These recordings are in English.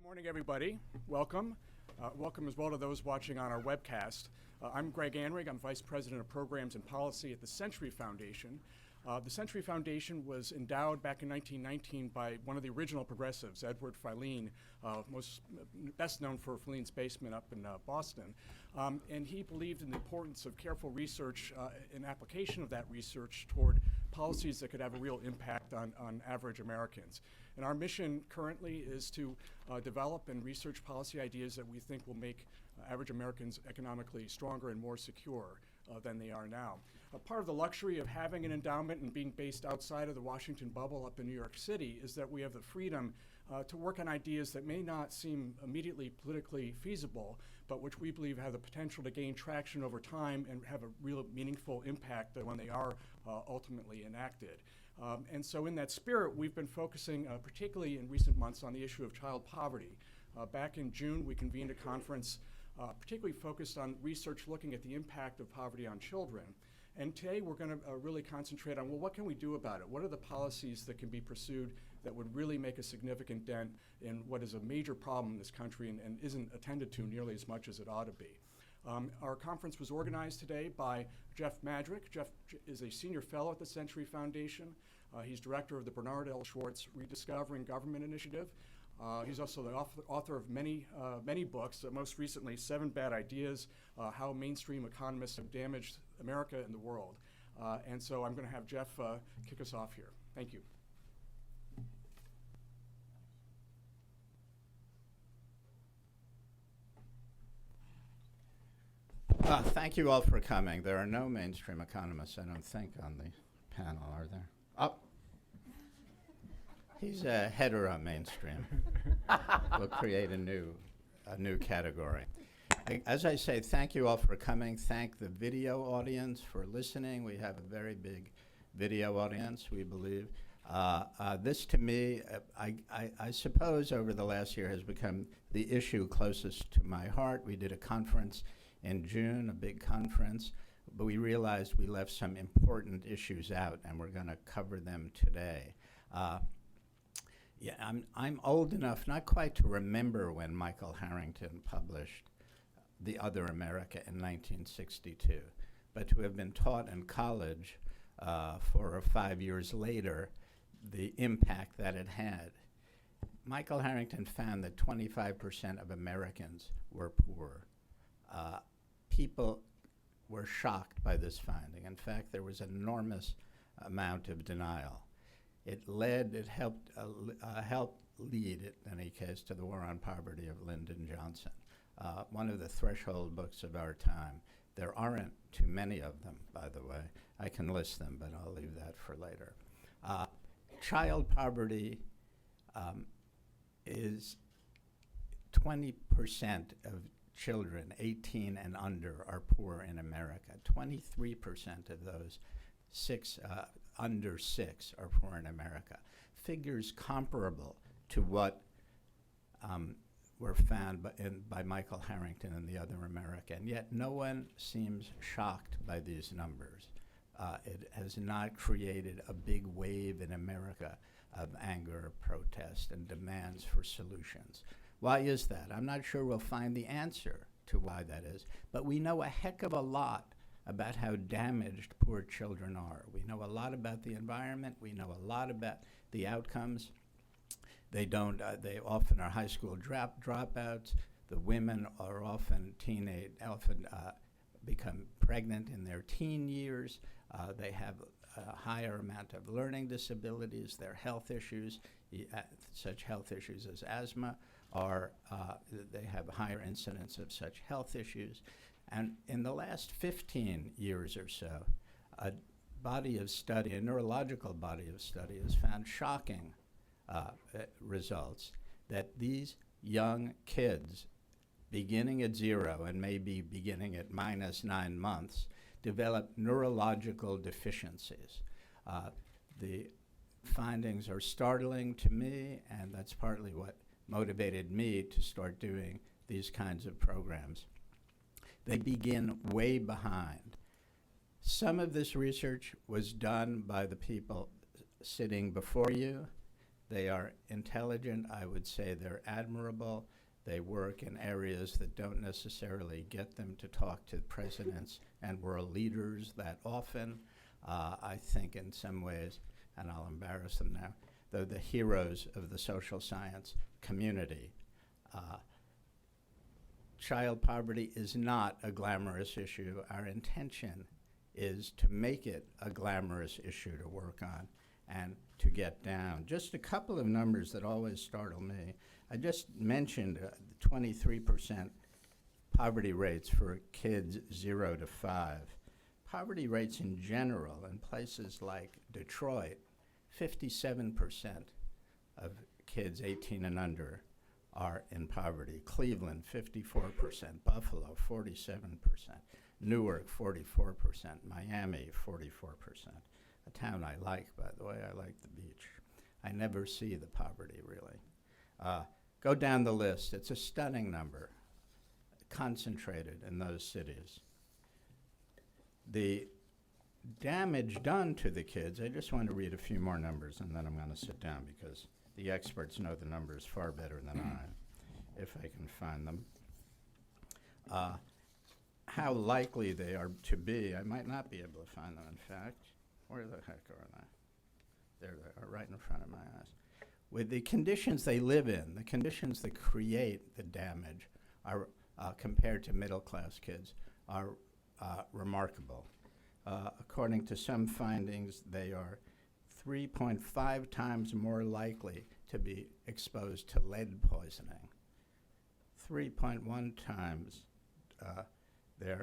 Good morning, everybody. Welcome. Welcome as well to those watching on our webcast. I'm Greg Anrig. I'm Vice President of Programs and Policy at the Century Foundation. The Century Foundation was endowed back in 1919 by one of the original progressives, Edward Filene, best known for Filene's Basement up in Boston. And he believed in the importance of careful research and application of that research toward policies that could have a real impact on average Americans. And our mission currently is to develop and research policy ideas that we think will make average Americans economically stronger and more secure than they are now. Part of the luxury of having an endowment and being based outside of the Washington bubble up in New York City is that we have the freedom to work on ideas that may not seem immediately politically feasible, but which we believe have the potential to gain traction over time and have a real meaningful impact when they are ultimately enacted. And so in that spirit, we've been focusing particularly in recent months on the issue of child poverty. Back in June, we convened a conference particularly focused on research looking at the impact of poverty on children. And today we're going to really concentrate on, well, what can we do about it? What are the policies that can be pursued that would really make a significant dent in what is a major problem in this country and isn't attended to nearly as much as it ought to be? Our conference was organized today by Jeff Madrick. Jeff is a senior fellow at the Century Foundation. He's director of the Bernard L. Schwartz Rediscovering Government Initiative. He's also the author of many books, most recently 7 Bad Ideas, How Mainstream Economists Have Damaged America and the World. And so I'm going to have Jeff kick us off here. Thank you. Thank you all for coming. There are no mainstream economists, I don't think, on the panel, are there? Oh. He's a hetero-mainstream. We'll create a new category. As I say, thank you all for coming. Thank the video audience for listening. We have a very big video audience, we believe. This, to me, I suppose over the last year has become the issue closest to my heart. We did a conference in June, a big conference, but we realized we left some important issues out, and we're going to cover them today. Yeah, I'm old enough, not quite to remember when Michael Harrington published The Other America in 1962, but to have been taught in college 4 or 5 years later the impact that it had. Michael Harrington found that 25% of Americans were poor. People were shocked by this finding. In fact, there was an enormous amount of denial. It helped lead, in any case, to the War on Poverty of Lyndon Johnson, one of the threshold books of our time. There aren't too many of them, by the way. I can list them, but I'll leave that for later. Child poverty is 20% of children 18 and under are poor in America. 23% of those under 6 are poor in America. Figures comparable to what were found by Michael Harrington and The Other America, and yet no one seems shocked by these numbers. It has not created a big wave in America of anger, protest, and demands for solutions. Why is that? I'm not sure we'll find the answer to why that is, but we know a heck of a lot about how damaged poor children are. We know a lot about the environment. We know a lot about the outcomes. They often are high school dropouts. The women are often become pregnant in their teen years. They have a higher amount of learning disabilities. Their health issues, such health issues as asthma, they have a higher incidence of such health issues. And in the last 15 years or so, a neurological body of study has found shocking results that these young kids, beginning at 0 and maybe beginning at -9 months, develop neurological deficiencies. The findings are startling to me, and that's partly what motivated me to start doing these kinds of programs. They begin way behind. Some of this research was done by the people sitting before you. They are intelligent. I would say they're admirable. They work in areas that don't necessarily get them to talk to presidents and world leaders that often. I think in some ways, and I'll embarrass them now, they're the heroes of the social science community. Child poverty is not a glamorous issue. Our intention is to make it a glamorous issue to work on and to get down. Just a couple of numbers that always startle me. I just mentioned 23% poverty rates for kids 0 to 5. Poverty rates in general in places like Detroit, 57% of kids 18 and under are in poverty. Cleveland, 54%. Buffalo, 47%. Newark, 44%. Miami, 44%. A town I like, by the way. I like the beach. I never see the poverty, really. Go down the list. It's a stunning number, concentrated in those cities. The damage done to the kids, I just want to read a few more numbers, and then I'm going to sit down because the experts know the numbers far better than I, if I can find them. How likely they are to be, I might not be able to find them, in fact. Where the heck are they? There they are, right in front of my eyes. With the conditions they live in, the conditions that create the damage are, compared to middle-class kids, are remarkable. According to some findings, they are 3.5 times more likely to be exposed to lead poisoning. 3.1 times they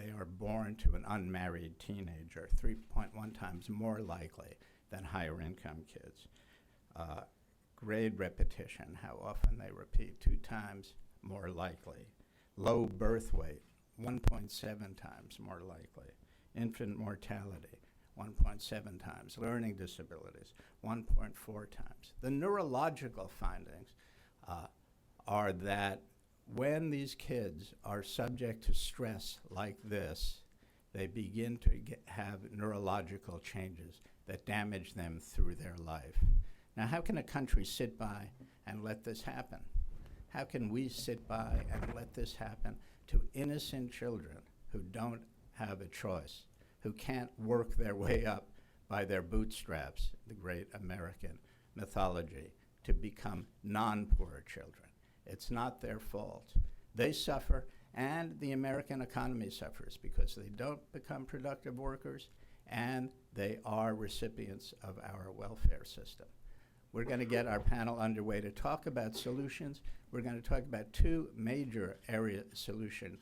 are born to an unmarried teenager, 3.1 times more likely than higher income kids. Grade repetition, how often they repeat, 2 times more likely. Low birth weight, 1.7 times more likely. Infant mortality, 1.7 times. Learning disabilities, 1.4 times. The neurological findings are that when these kids are subject to stress like this, they begin to have neurological changes that damage them through their life. Now, how can a country sit by and let this happen? How can we sit by and let this happen to innocent children who don't have a choice, who can't work their way up by their bootstraps, the great American mythology, to become non-poor children? It's not their fault. They suffer, and the American economy suffers because they don't become productive workers, and they are recipients of our welfare system. We're going to get our panel underway to talk about solutions. We're going to talk about 2 major area solutions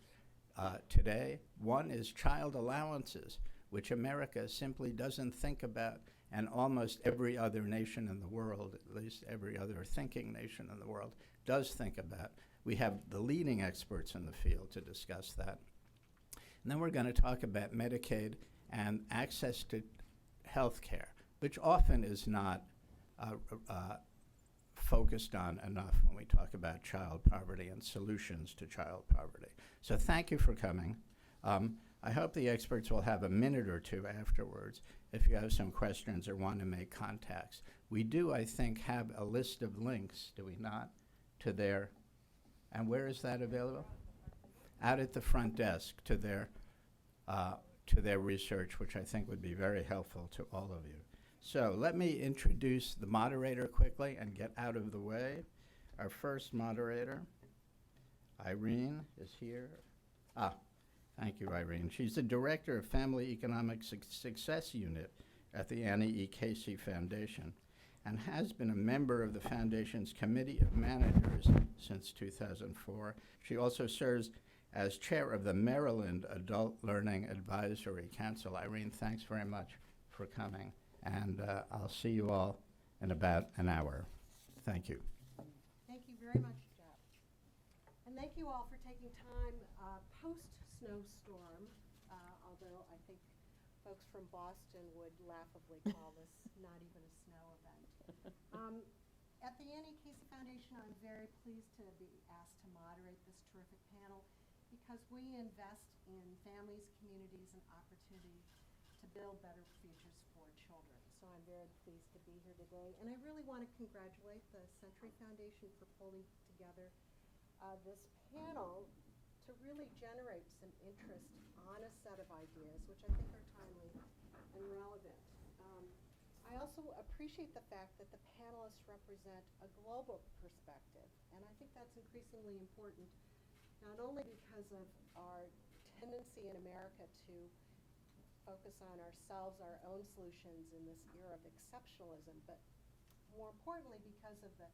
today. One is child allowances, which America simply doesn't think about, and almost every other nation in the world, at least every other thinking nation in the world, does think about. We have the leading experts in the field to discuss that. And then we're going to talk about Medicaid and access to health care, which often is not focused on enough when we talk about child poverty and solutions to child poverty. So thank you for coming. I hope the experts will have a minute or 2 afterwards if you have some questions or want to make contacts. We do, I think, have a list of links, do we not, to their, and where is that available? Out at the front desk to their research, which I think would be very helpful to all of you. So let me introduce the moderator quickly and get out of the way. Our first moderator, Irene, is here. Thank you, Irene. She's the Director of Family Economic Success Unit at the Annie E. Casey Foundation and has been a member of the Foundation's Committee of Managers since 2004. She also serves as chair of the Maryland Adult Learning Advisory Council. Irene, thanks very much for coming, and I'll see you all in about an hour. Thank you. Thank you very much, Jeff. And thank you all for taking time post-snowstorm, although I think folks from Boston would laughably call this not even a snow event. At the Annie Casey Foundation, I'm very pleased to be asked to moderate this terrific panel because we invest in families, communities, and opportunity to build better futures for children. so I'm very pleased to be here today. And I really want to congratulate the Century Foundation for pulling together this panel to really generate some interest on a set of ideas, which I think are timely and relevant. I also appreciate the fact that the panelists represent a global perspective, and I think that's increasingly important, not only because of our tendency in America to focus on ourselves, our own solutions in this era of exceptionalism, but more importantly because of the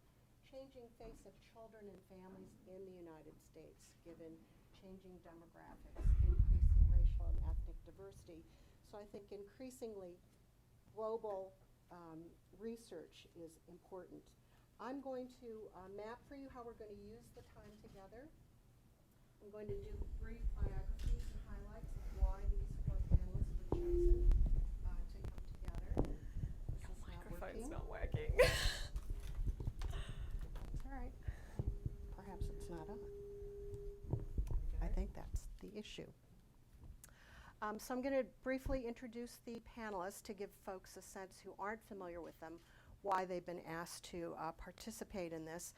changing face of children and families in the United States, given changing demographics, increasing racial and ethnic diversity. So I think increasingly global research is important. I'm going to map for you how we're going to use the time together. I'm going to do brief biographies and highlights of why these four panelists were chosen to come together. This is Microphone's not not working. That's all right. Perhaps it's not on. I think that's the issue. So I'm going to briefly introduce the panelists to give folks a sense who aren't familiar with them why they've been asked to participate in this.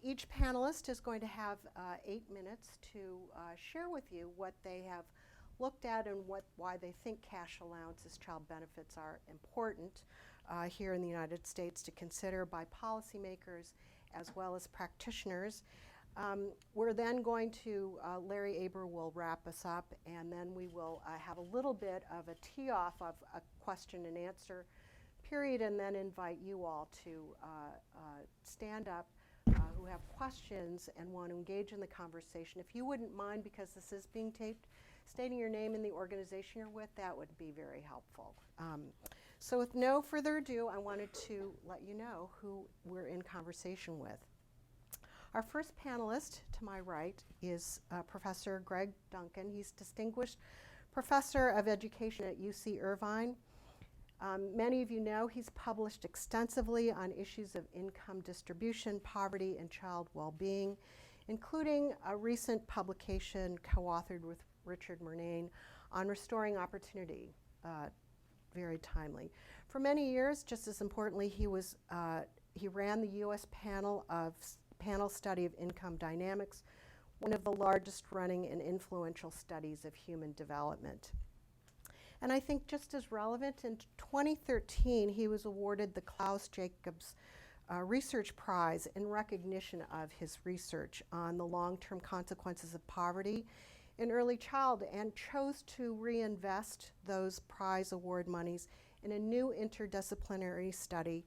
Each panelist is going to have 8 minutes to share with you what they have looked at and why they think cash allowances, child benefits are important here in the United States to consider by policymakers as well as practitioners. We're then going to, Larry Aber will wrap us up, and then we will have a little bit of a tee-off of a question and answer period, and then invite you all to stand up who have questions and want to engage in the conversation. If you wouldn't mind, because this is being taped, stating your name and the organization you're with, that would be very helpful. So with no further ado, I wanted to let you know who we're in conversation with. Our first panelist to my right is Professor Greg Duncan. He's Distinguished Professor of Education at UC Irvine. Many of you know he's published extensively on issues of income distribution, poverty, and child well-being, including a recent publication co-authored with Richard Murnane on restoring opportunity, very timely. For many years, just as importantly, he ran the U.S. panel study of income dynamics, one of the largest running and influential studies of human development. And I think just as relevant, in 2013, he was awarded the Klaus Jacobs Research Prize in recognition of his research on the long-term consequences of poverty in early childhood, and chose to reinvest those prize award monies in a new interdisciplinary study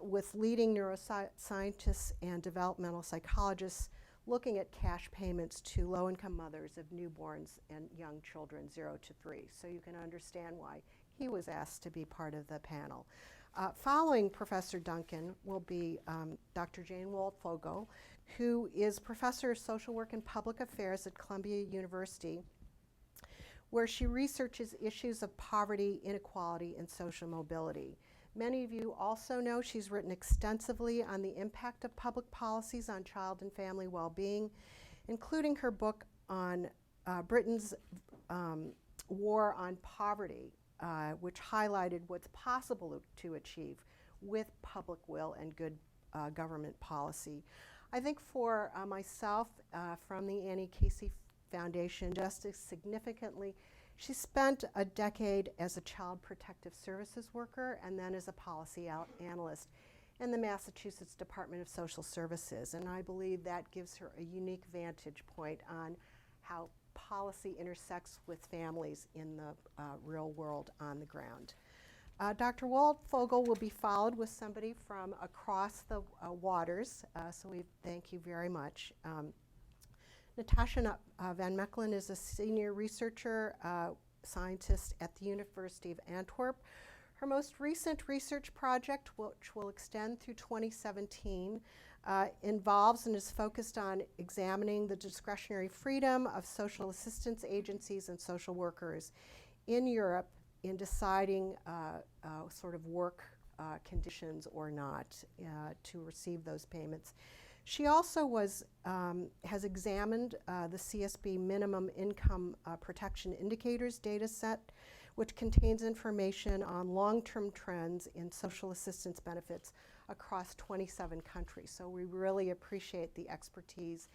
with leading neuroscientists and developmental psychologists looking at cash payments to low-income mothers of newborns and young children 0 to 3. So you can understand why he was asked to be part of the panel. Following Professor Duncan will be Dr. Jane Waldfogel, who is Professor of Social Work and Public Affairs at Columbia University, where she researches issues of poverty, inequality, and social mobility. Many of you also know she's written extensively on the impact of public policies on child and family well-being, including her book on Britain's war on poverty, which highlighted what's possible to achieve with public will and good government policy. I think for myself, from the Annie Casey Foundation, just as significantly, she spent a decade as a child protective services worker and then as a policy analyst in the Massachusetts Department of Social Services. And I believe that gives her a unique vantage point on how policy intersects with families in the real world on the ground. Dr. Waldfogel will be followed with somebody from across the waters, so we thank you very much. Natasha Van Mechelen is a senior researcher, scientist at the University of Antwerp. Her most recent research project, which will extend through 2017, involves and is focused on examining the discretionary freedom of social assistance agencies and social workers in Europe in deciding sort of work conditions or not to receive those payments. She also has examined the CSB minimum income protection indicators data set, which contains information on long-term trends in social assistance benefits across 27 countries. So we really appreciate the expertise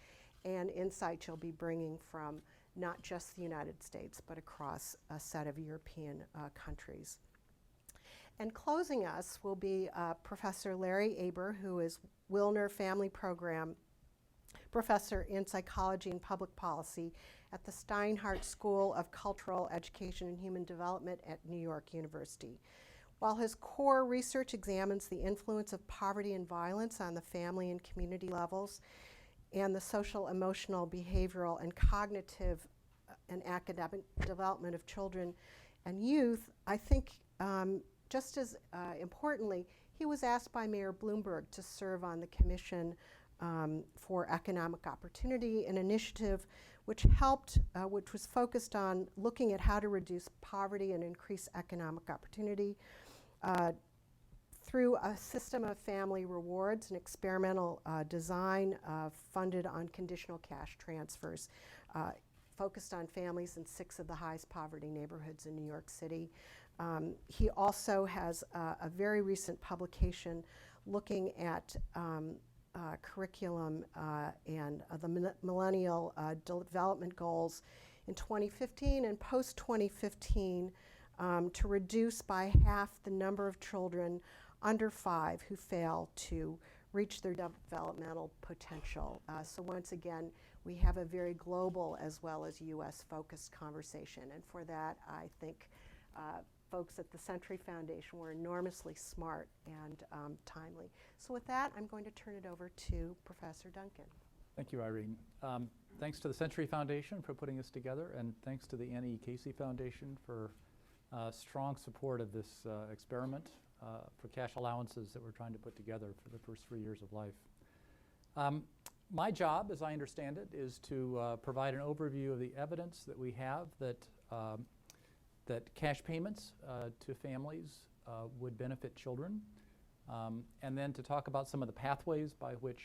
and insight you'll be bringing from not just the United States, but across a set of European countries. And closing us will be Professor Larry Aber, who is Wilner Family Program Professor in Psychology and Public Policy at the Steinhardt School of Cultural Education and Human Development at New York University. While his core research examines the influence of poverty and violence on the family and community levels, and the social, emotional, behavioral, and cognitive and academic development of children and youth, I think just as importantly, he was asked by Mayor Bloomberg to serve on the Commission for Economic Opportunity, an initiative which was focused on looking at how to reduce poverty and increase economic opportunity through a system of family rewards, an experimental design funded on conditional cash transfers, focused on families in 6 of the highest poverty neighborhoods in New York City. He also has a very recent publication looking at curriculum and the Millennial Development Goals in 2015 and post-2015 to reduce by half the number of children under 5 who fail to reach their developmental potential. So once again, we have a very global as well as US focused conversation, and for that I think folks at the Century Foundation were enormously smart and timely. So with that, I'm going to turn it over to Professor Duncan. Thank you, Irene. Thanks to the Century Foundation for putting this together, and thanks to the Annie Casey Foundation for strong support of this experiment for cash allowances that we're trying to put together for the first 3 years of life. My job, as I understand it, is to provide an overview of the evidence that we have that cash payments to families would benefit children, and then to talk about some of the pathways by which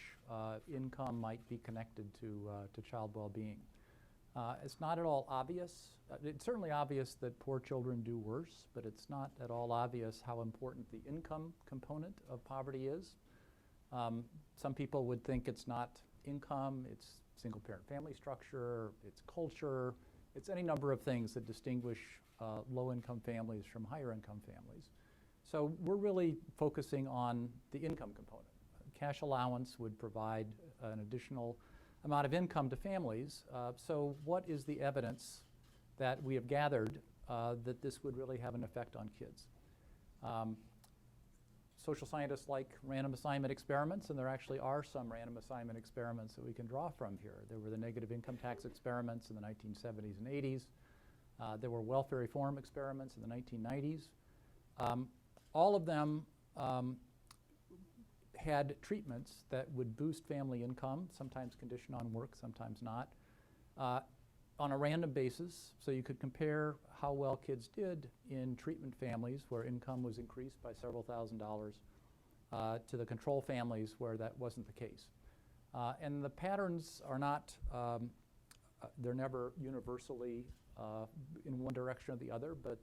income might be connected to child well-being. It's not at all obvious. It's certainly obvious that poor children do worse, but it's not at all obvious how important the income component of poverty is. Some people would think it's not income, it's single-parent family structure, it's culture, it's any number of things that distinguish low-income families from higher-income families. So we're really focusing on the income component. Cash allowance would provide an additional amount of income to families. So what is the evidence that we have gathered that this would really have an effect on kids? Social scientists like random assignment experiments, and there actually are some random assignment experiments that we can draw from here. There were the negative income tax experiments in the 1970s and 80s. There were welfare reform experiments in the 1990s. All of them had treatments that would boost family income, sometimes conditioned on work, sometimes not, on a random basis. So you could compare how well kids did in treatment families where income was increased by several $1,000s to the control families where that wasn't the case. And the patterns are not, they're never universally in one direction or the other, but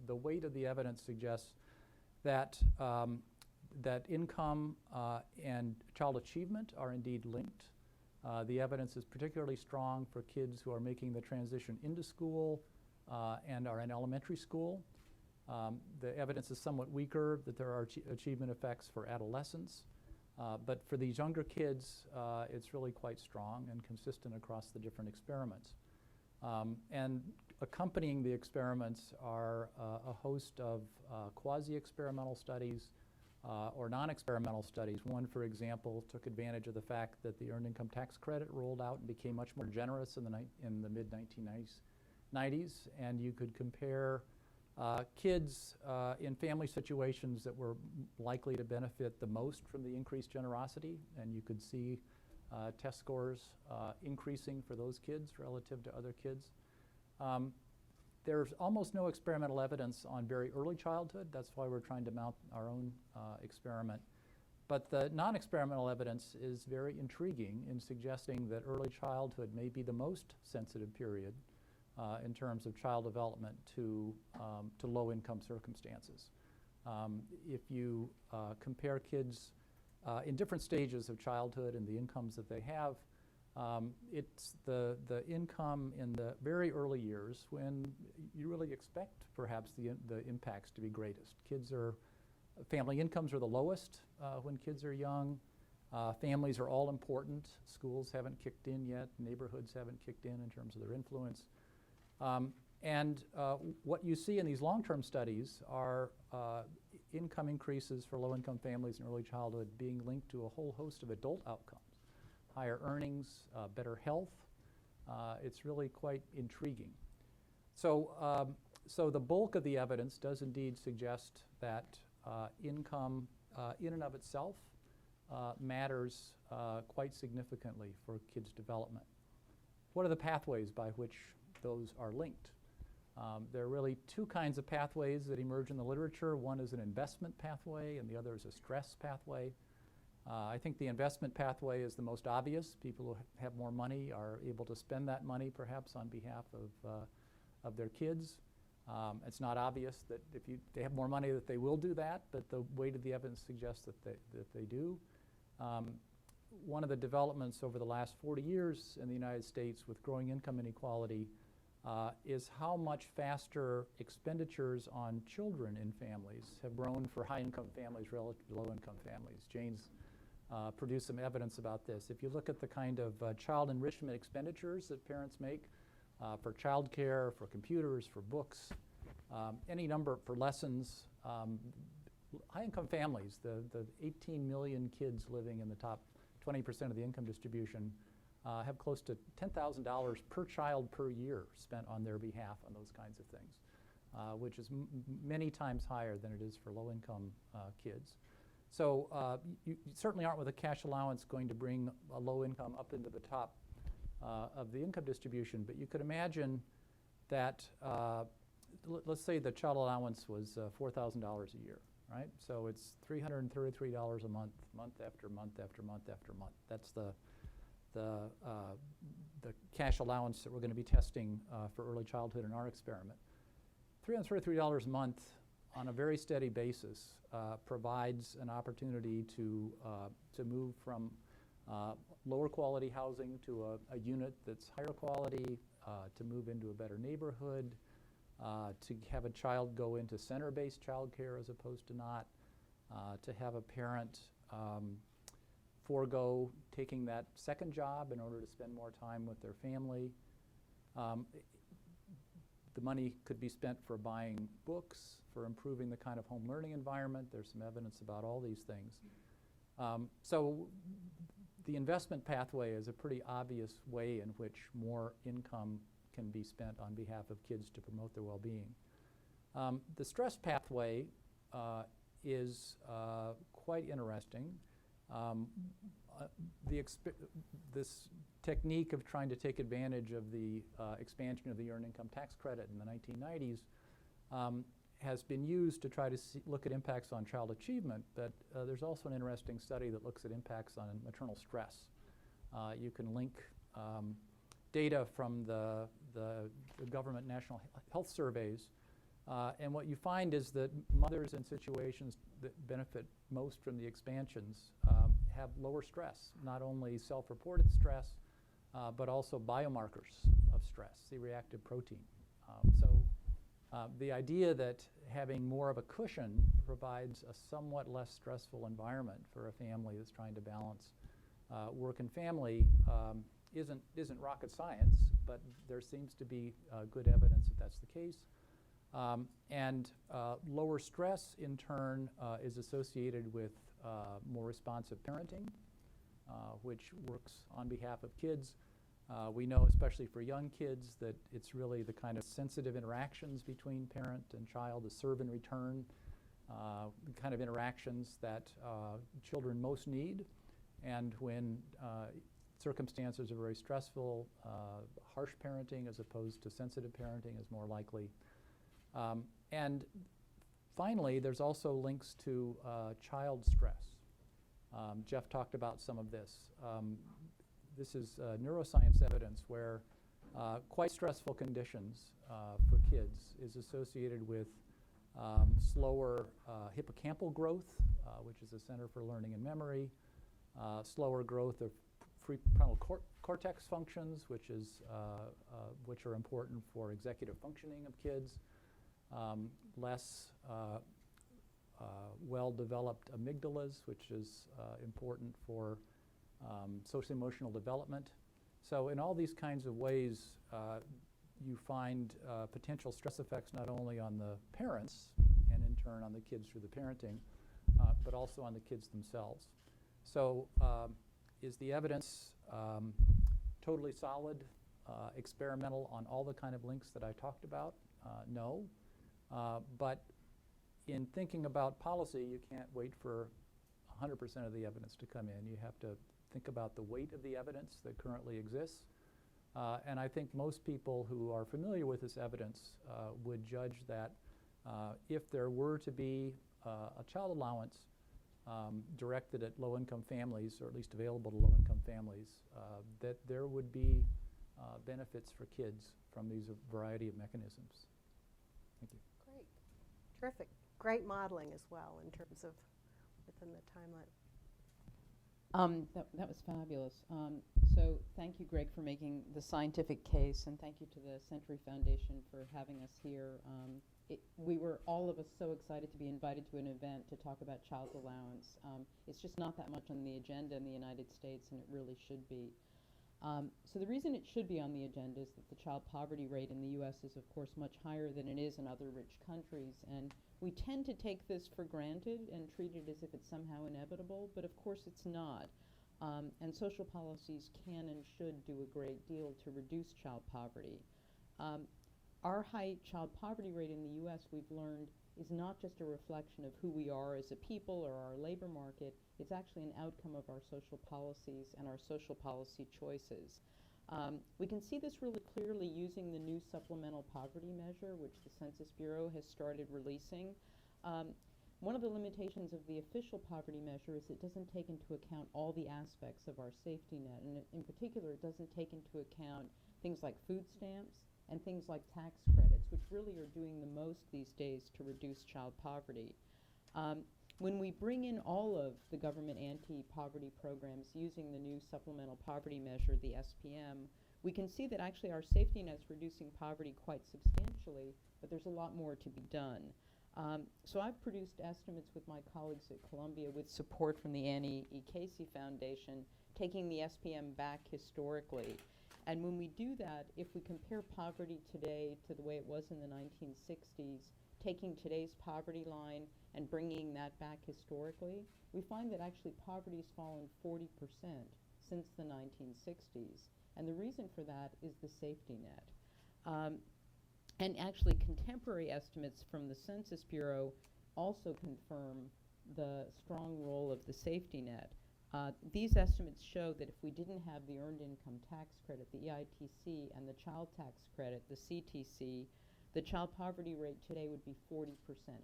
the weight of the evidence suggests that that income and child achievement are indeed linked. The evidence is particularly strong for kids who are making the transition into school and are in elementary school. The evidence is somewhat weaker that there are achievement effects for adolescents. But for these younger kids, it's really quite strong and consistent across the different experiments. And accompanying the experiments are a host of quasi-experimental studies or non-experimental studies. One, for example, took advantage of the fact that the Earned Income Tax Credit rolled out and became much more generous in the mid-1990s, and you could compare kids in family situations that were likely to benefit the most from the increased generosity, and you could see test scores increasing for those kids relative to other kids. There's almost no experimental evidence on very early childhood. That's why we're trying to mount our own experiment. But the non-experimental evidence is very intriguing in suggesting that early childhood may be the most sensitive period in terms of child development to low-income circumstances. If you compare kids in different stages of childhood and the incomes that they have, it's the income in the very early years when you really expect perhaps the impacts to be greatest. Family incomes are the lowest when kids are young. Families are all important. Schools haven't kicked in yet. Neighborhoods haven't kicked in terms of their influence. What you see in these long-term studies are income increases for low-income families in early childhood being linked to a whole host of adult outcomes. Higher earnings, better health. It's really quite intriguing. So the bulk of the evidence does indeed suggest that income in and of itself matters quite significantly for kids' development. What are the pathways by which those are linked? There are really two kinds of pathways that emerge in the literature. One is an investment pathway and the other is a stress pathway. I think the investment pathway is the most obvious. People who have more money are able to spend that money perhaps on behalf of their kids. It's not obvious that if they have more money that they will do that, but the weight of the evidence suggests that they do. One of the developments over the last 40 years in the United States with growing income inequality is how much faster expenditures on children in families have grown for high-income families relative to low-income families. Jane's produced some evidence about this. If you look at the kind of child enrichment expenditures that parents make for child care, for computers, for books, any number for lessons, high-income families, the 18 million kids living in the top 20% of the income distribution have close to $10,000 per child per year spent on their behalf on those kinds of things, which is many times higher than it is for low-income kids. So you certainly aren't with a cash allowance going to bring a low income up into the top of the income distribution, but you could imagine that, let's say the child allowance was $4,000 a year, right? So it's $333 a month, month after month after month after month. That's the cash allowance that we're going to be testing for early childhood in our experiment. $333 a month on a very steady basis provides an opportunity to move from lower quality housing to a unit that's higher quality, to move into a better neighborhood, to have a child go into center-based child care as opposed to not, to have a parent forego taking that second job in order to spend more time with their family. The money could be spent for buying books, for improving the kind of home learning environment. There's some evidence about all these things. So the investment pathway is a pretty obvious way in which more income can be spent on behalf of kids to promote their well-being. The stress pathway is quite interesting. This technique of trying to take advantage of the expansion of the Earned Income Tax Credit in the 1990s has been used to try to look at impacts on child achievement, but there's also an interesting study that looks at impacts on maternal stress. You can link data from the government national health surveys, and what you find is that mothers in situations that benefit most from the expansions have lower stress, not only self-reported stress, but also biomarkers of stress, C-reactive protein. The idea that having more of a cushion provides a somewhat less stressful environment for a family that's trying to balance work and family isn't rocket science, but there seems to be good evidence that that's the case. Lower stress, in turn, is associated with more responsive parenting, which works on behalf of kids. We know, especially for young kids, that it's really the kind of sensitive interactions between parent and child, the serve and return, the kind of interactions that children most need. And when circumstances are very stressful, harsh parenting as opposed to sensitive parenting is more likely. And finally, there's also links to child stress. Jeff talked about some of this. This is neuroscience evidence where quite stressful conditions for kids is associated with slower hippocampal growth, which is the center for learning and memory, slower growth of prefrontal cortex functions, which are important for executive functioning of kids, less well-developed amygdalas, which is important for social emotional development. So in all these kinds of ways, you find potential stress effects not only on the parents and in turn on the kids through the parenting, but also on the kids themselves. So is the evidence totally solid, experimental on all the kind of links that I talked about? No. But in thinking about policy, you can't wait for 100% of the evidence to come in. You have to think about the weight of the evidence that currently exists. And I think most people who are familiar with this evidence would judge that if there were to be a child allowance directed at low-income families, or at least available to low-income families, that there would be benefits for kids from these variety of mechanisms. Thank you. Great. Terrific. Great modeling as well in terms of within the timeline. That was fabulous. So thank you, Greg, for making the scientific case, and thank you to the Century Foundation for having us here. We were, all of us, so excited to be invited to an event to talk about child allowance. It's just not that much on the agenda in the United States, and it really should be. So the reason it should be on the agenda is that the child poverty rate in the U.S. is, of course, much higher than it is in other rich countries, and we tend to take this for granted and treat it as if it's somehow inevitable, but of course it's not. And social policies can and should do a great deal to reduce child poverty. Our high child poverty rate in the U.S., we've learned, is not just a reflection of who we are as a people or our labor market. It's actually an outcome of our social policies and our social policy choices. We can see this really clearly using the new supplemental poverty measure, which the Census Bureau has started releasing. One of the limitations of the official poverty measure is it doesn't take into account all the aspects of our safety net, and in particular, it doesn't take into account things like food stamps and things like tax credits, which really are doing the most these days to reduce child poverty. When we bring in all of the government anti-poverty programs using the new supplemental poverty measure, the SPM, we can see that actually our safety net's reducing poverty quite substantially, but there's a lot more to be done. So I've produced estimates with my colleagues at Columbia with support from the Annie E. Casey Foundation, taking the SPM back historically. And when we do that, if we compare poverty today to the way it was in the 1960s, taking today's poverty line and bringing that back historically, we find that actually poverty has fallen 40% since the 1960s. And the reason for that is the safety net. And actually contemporary estimates from the Census Bureau also confirm the strong role of the safety net. These estimates show that if we didn't have the Earned Income Tax Credit, the EITC, and the Child Tax Credit, the CTC, the child poverty rate today would be 40%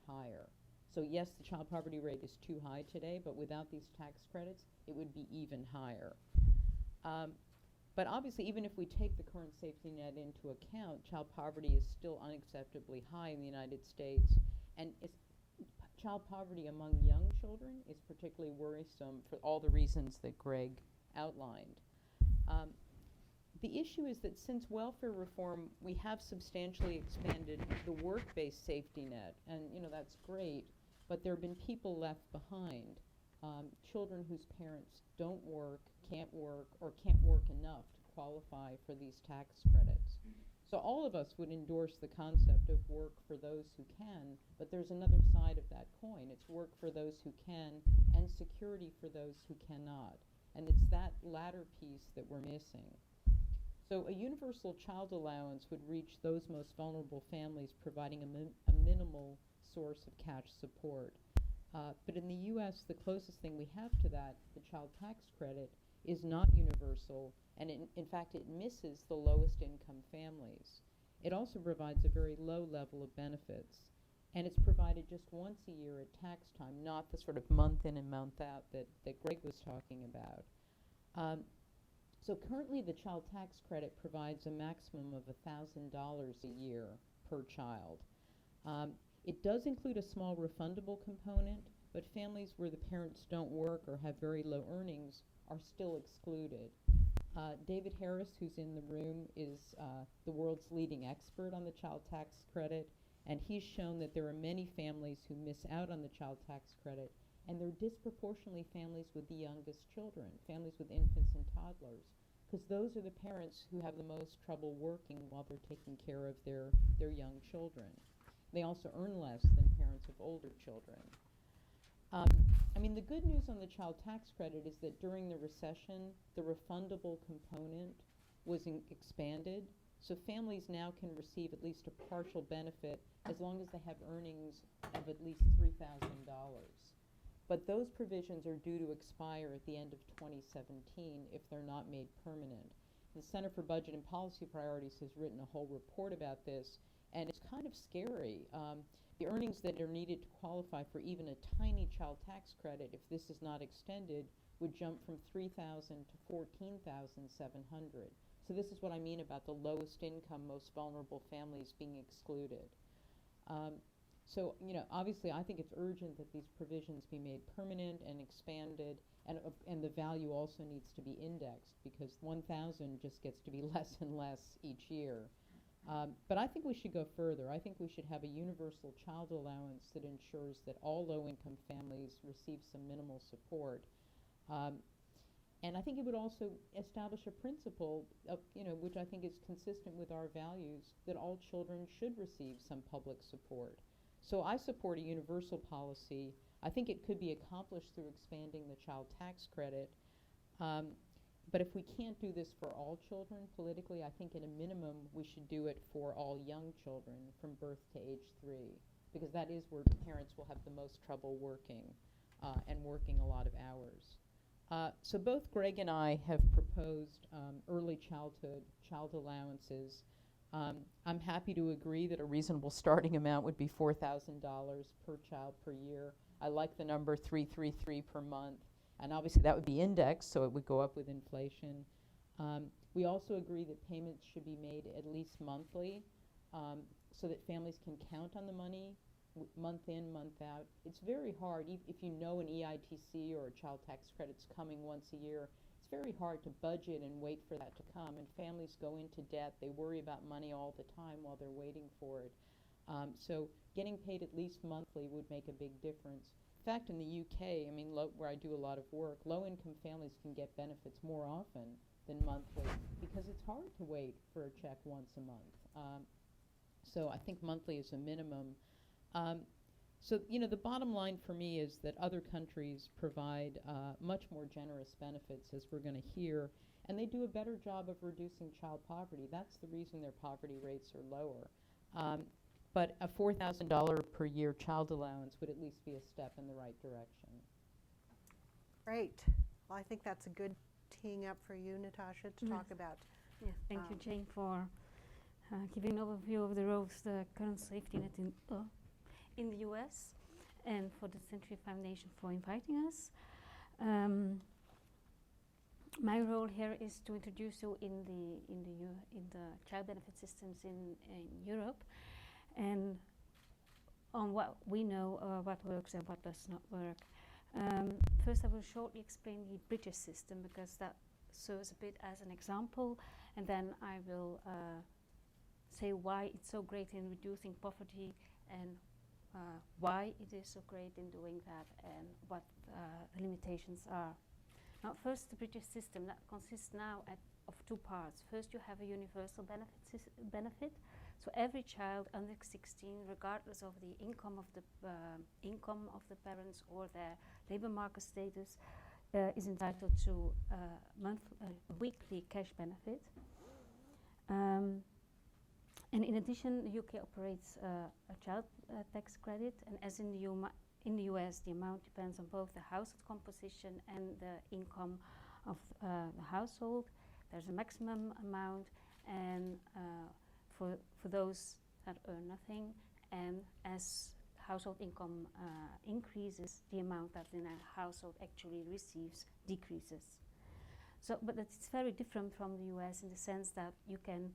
higher. So yes, the child poverty rate is too high today, but without these tax credits, it would be even higher. But obviously, even if we take the current safety net into account, child poverty is still unacceptably high in the United States, and child poverty among young children is particularly worrisome for all the reasons that Greg outlined. The issue is that since welfare reform, we have substantially expanded the work-based safety net, and that's great, but there have been people left behind, children whose parents don't work, or can't work enough to qualify for these tax credits. So all of us would endorse the concept of work for those who can, but there's another side of that coin. It's work for those who can and security for those who cannot. And it's that latter piece that we're missing. So a universal child allowance would reach those most vulnerable families, providing a minimal source of cash support. But in the U.S., the closest thing we have to that, the child tax credit, is not universal, and in fact it misses the lowest income families. It also provides a very low level of benefits, and it's provided just once a year at tax time, not the sort of month in and month out that Greg was talking about. So currently the child tax credit provides a maximum of $1,000 a year per child. It does include a small refundable component, but families where the parents don't work or have very low earnings are still excluded. David Harris, who's in the room, is the world's leading expert on the child tax credit, and he's shown that there are many families who miss out on the child tax credit, and they're disproportionately families with the youngest children, families with infants and toddlers, because those are the parents who have the most trouble working while they're taking care of their young children. They also earn less than parents of older children. I mean, the good news on the child tax credit is that during the recession, the refundable component was expanded, so families now can receive at least a partial benefit as long as they have earnings of at least $3,000. But those provisions are due to expire at the end of 2017 if they're not made permanent. The Center for Budget and Policy Priorities has written a whole report about this, and it's kind of scary. The earnings that are needed to qualify for even a tiny child tax credit, if this is not extended, would jump from $3,000 to $14,700. So this is what I mean about the lowest income, most vulnerable families being excluded. So, you know, obviously I think it's urgent that these provisions be made permanent and expanded, and the value also needs to be indexed, because 1,000 just gets to be less and less each year. But I think we should go further. I think we should have a universal child allowance that ensures that all low-income families receive some minimal support. And I think it would also establish a principle, of, you know, which I think is consistent with our values, that all children should receive some public support. So I support a universal policy. I think it could be accomplished through expanding the child tax credit. But if we can't do this for all children politically, I think at a minimum we should do it for all young children from birth to age 3, because that is where parents will have the most trouble working and working a lot of hours. So both Greg and I have proposed early childhood child allowances. I'm happy to agree that a reasonable starting amount would be $4,000 per child per year. I like the number 333 per month. And obviously that would be indexed, so it would go up with inflation. We also agree that payments should be made at least monthly, so that families can count on the money month in, month out. It's very hard, if you know an EITC or a child tax credit's coming once a year, it's very hard to budget and wait for that to come. And families go into debt, they worry about money all the time while they're waiting for it. So getting paid at least monthly would make a big difference. In fact, in the UK, I mean, where I do a lot of work, low-income families can get benefits more often than monthly, because it's hard to wait for a check once a month. So I think monthly is a minimum. So, you know, the bottom line for me is that other countries provide much more generous benefits, as we're going to hear, and they do a better job of reducing child poverty. That's the reason their poverty rates are lower. But a $4,000 per year child allowance would at least be a step in the right direction. Great. Well, I think that's a good teeing up for you, Natasha, to talk about. Yeah, thank you, Jane, for giving an overview of the roles the current safety net in the U.S. and for the Century Foundation for inviting us. My role here is to introduce you in the child benefit systems in Europe, and on what we know, what works and what does not work. First, I will shortly explain the British system, because that serves a bit as an example, and then I will say why it's so great in reducing poverty, and why it is so great in doing that, and what the limitations are. Now, first, the British system that consists now of two parts. First, you have a universal benefit. So every child under 16, regardless of the income of the parents or their labor market status, is entitled to a weekly cash benefit. And in addition, the UK operates a child tax credit, and as in the US, the amount depends on both the household composition and the income of the household. There's a maximum amount, and for those that earn nothing, and as household income increases, the amount that in a household actually receives decreases. So, but it's very different from the US in the sense that you can,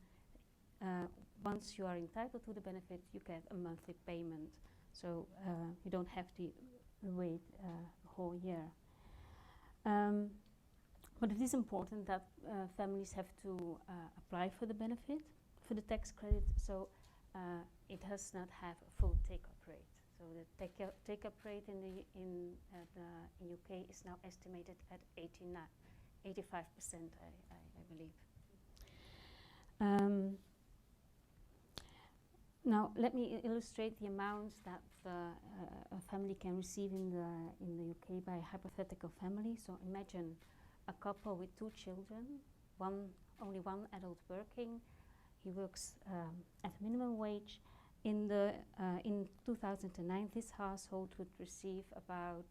once you are entitled to the benefit, you get a monthly payment. So you don't have to wait a whole year. But it is important that families have to apply for the benefit, for the tax credit, so it does not have a full take-up rate. So the take-up rate in UK is now estimated at 85%, I believe. Now, let me illustrate the amounts that a family can receive in the UK by a hypothetical family. So imagine a couple with 2 children, only one adult working. He works at minimum wage. In 2009, this household would receive about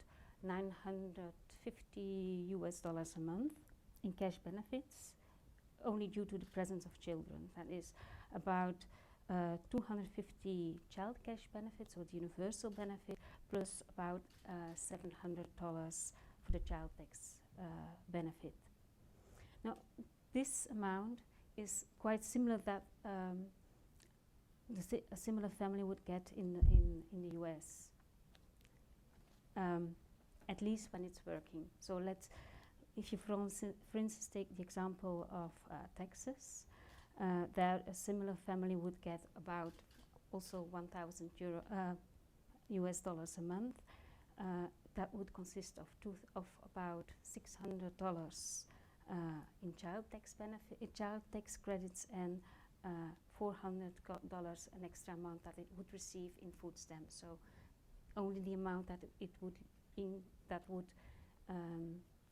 $950 a month in cash benefits, only due to the presence of children. That is about 250 child cash benefits, or the universal benefit, plus about $700 for the child tax benefit. Now, this amount is quite similar that a similar family would get in the US, at least when it's working. So if you for instance take the example of Texas, there a similar family would get about also 1,000 US dollars a month. That would consist of about $600 in child tax credits, and $400 an extra amount that it would receive in food stamps. So only the amount that it would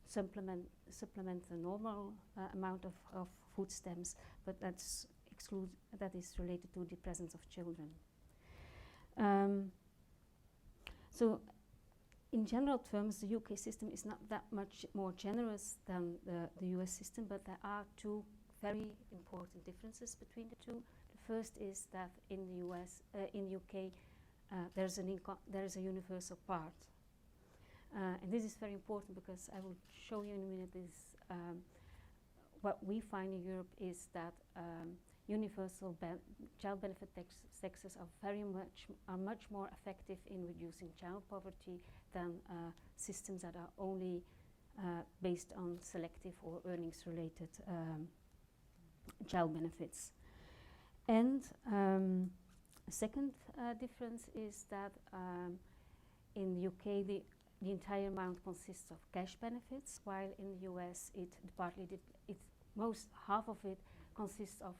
supplement the normal amount of food stamps, but that is related to the presence of children. So in general terms, the UK system is not that much more generous than the US system, but there are 2 very important differences between the 2. The first is that in the UK, there is a universal part. And this is very important because I will show you in a minute this. What we find in Europe is that universal child benefit taxes are much more effective in reducing child poverty than systems that are only based on selective or earnings-related child benefits. And a second difference is that in the UK the entire amount consists of cash benefits, while in the US half of it consists of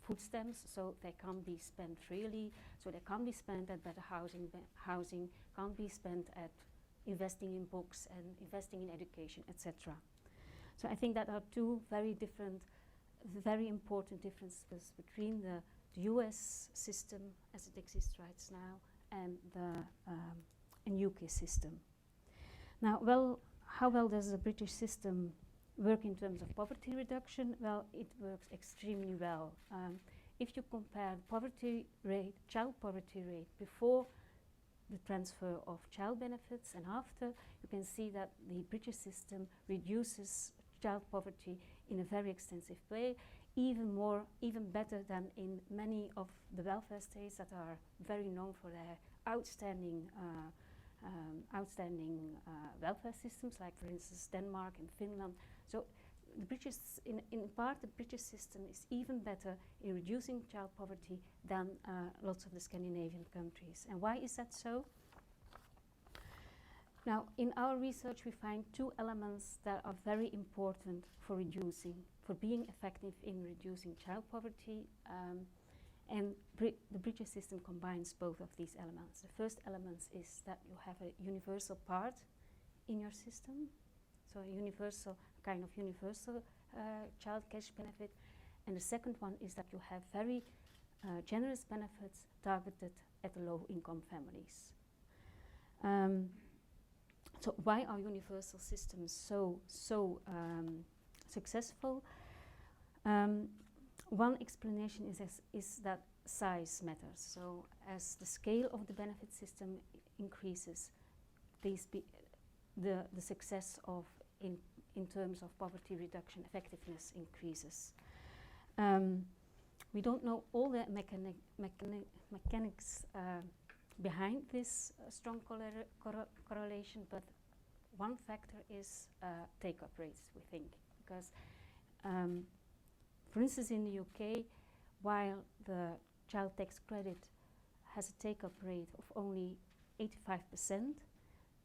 food stamps, so they can't be spent freely, so they can't be spent at better housing, can't be spent at investing in books and investing in education, etc. So I think that are 2 very different, very important differences between the US system as it exists right now and the UK system. Now, how well does the British system work in terms of poverty reduction? Well, it works extremely well. If you compare child poverty rate before the transfer of child benefits and after, you can see that the British system reduces child poverty in a very extensive way, even better than in many of the welfare states that are very known for their outstanding welfare systems, like for instance Denmark and Finland. So the British system is even better in reducing child poverty than lots of the Scandinavian countries. And why is that so? Now, in our research we find 2 elements that are very important for being effective in reducing child poverty, and the British system combines both of these elements. The first element is that you have a universal part in your system, so a universal child cash benefit, and the second one is that you have very generous benefits targeted at low-income families. So why are universal systems so successful? One explanation is that size matters. So as the scale of the benefit system increases, the success of in terms of poverty reduction effectiveness increases. We don't know all the mechanics behind this strong correlation, but one factor is take-up rates, we think, because for instance in the UK, while the child tax credit has a take-up rate of only 85%,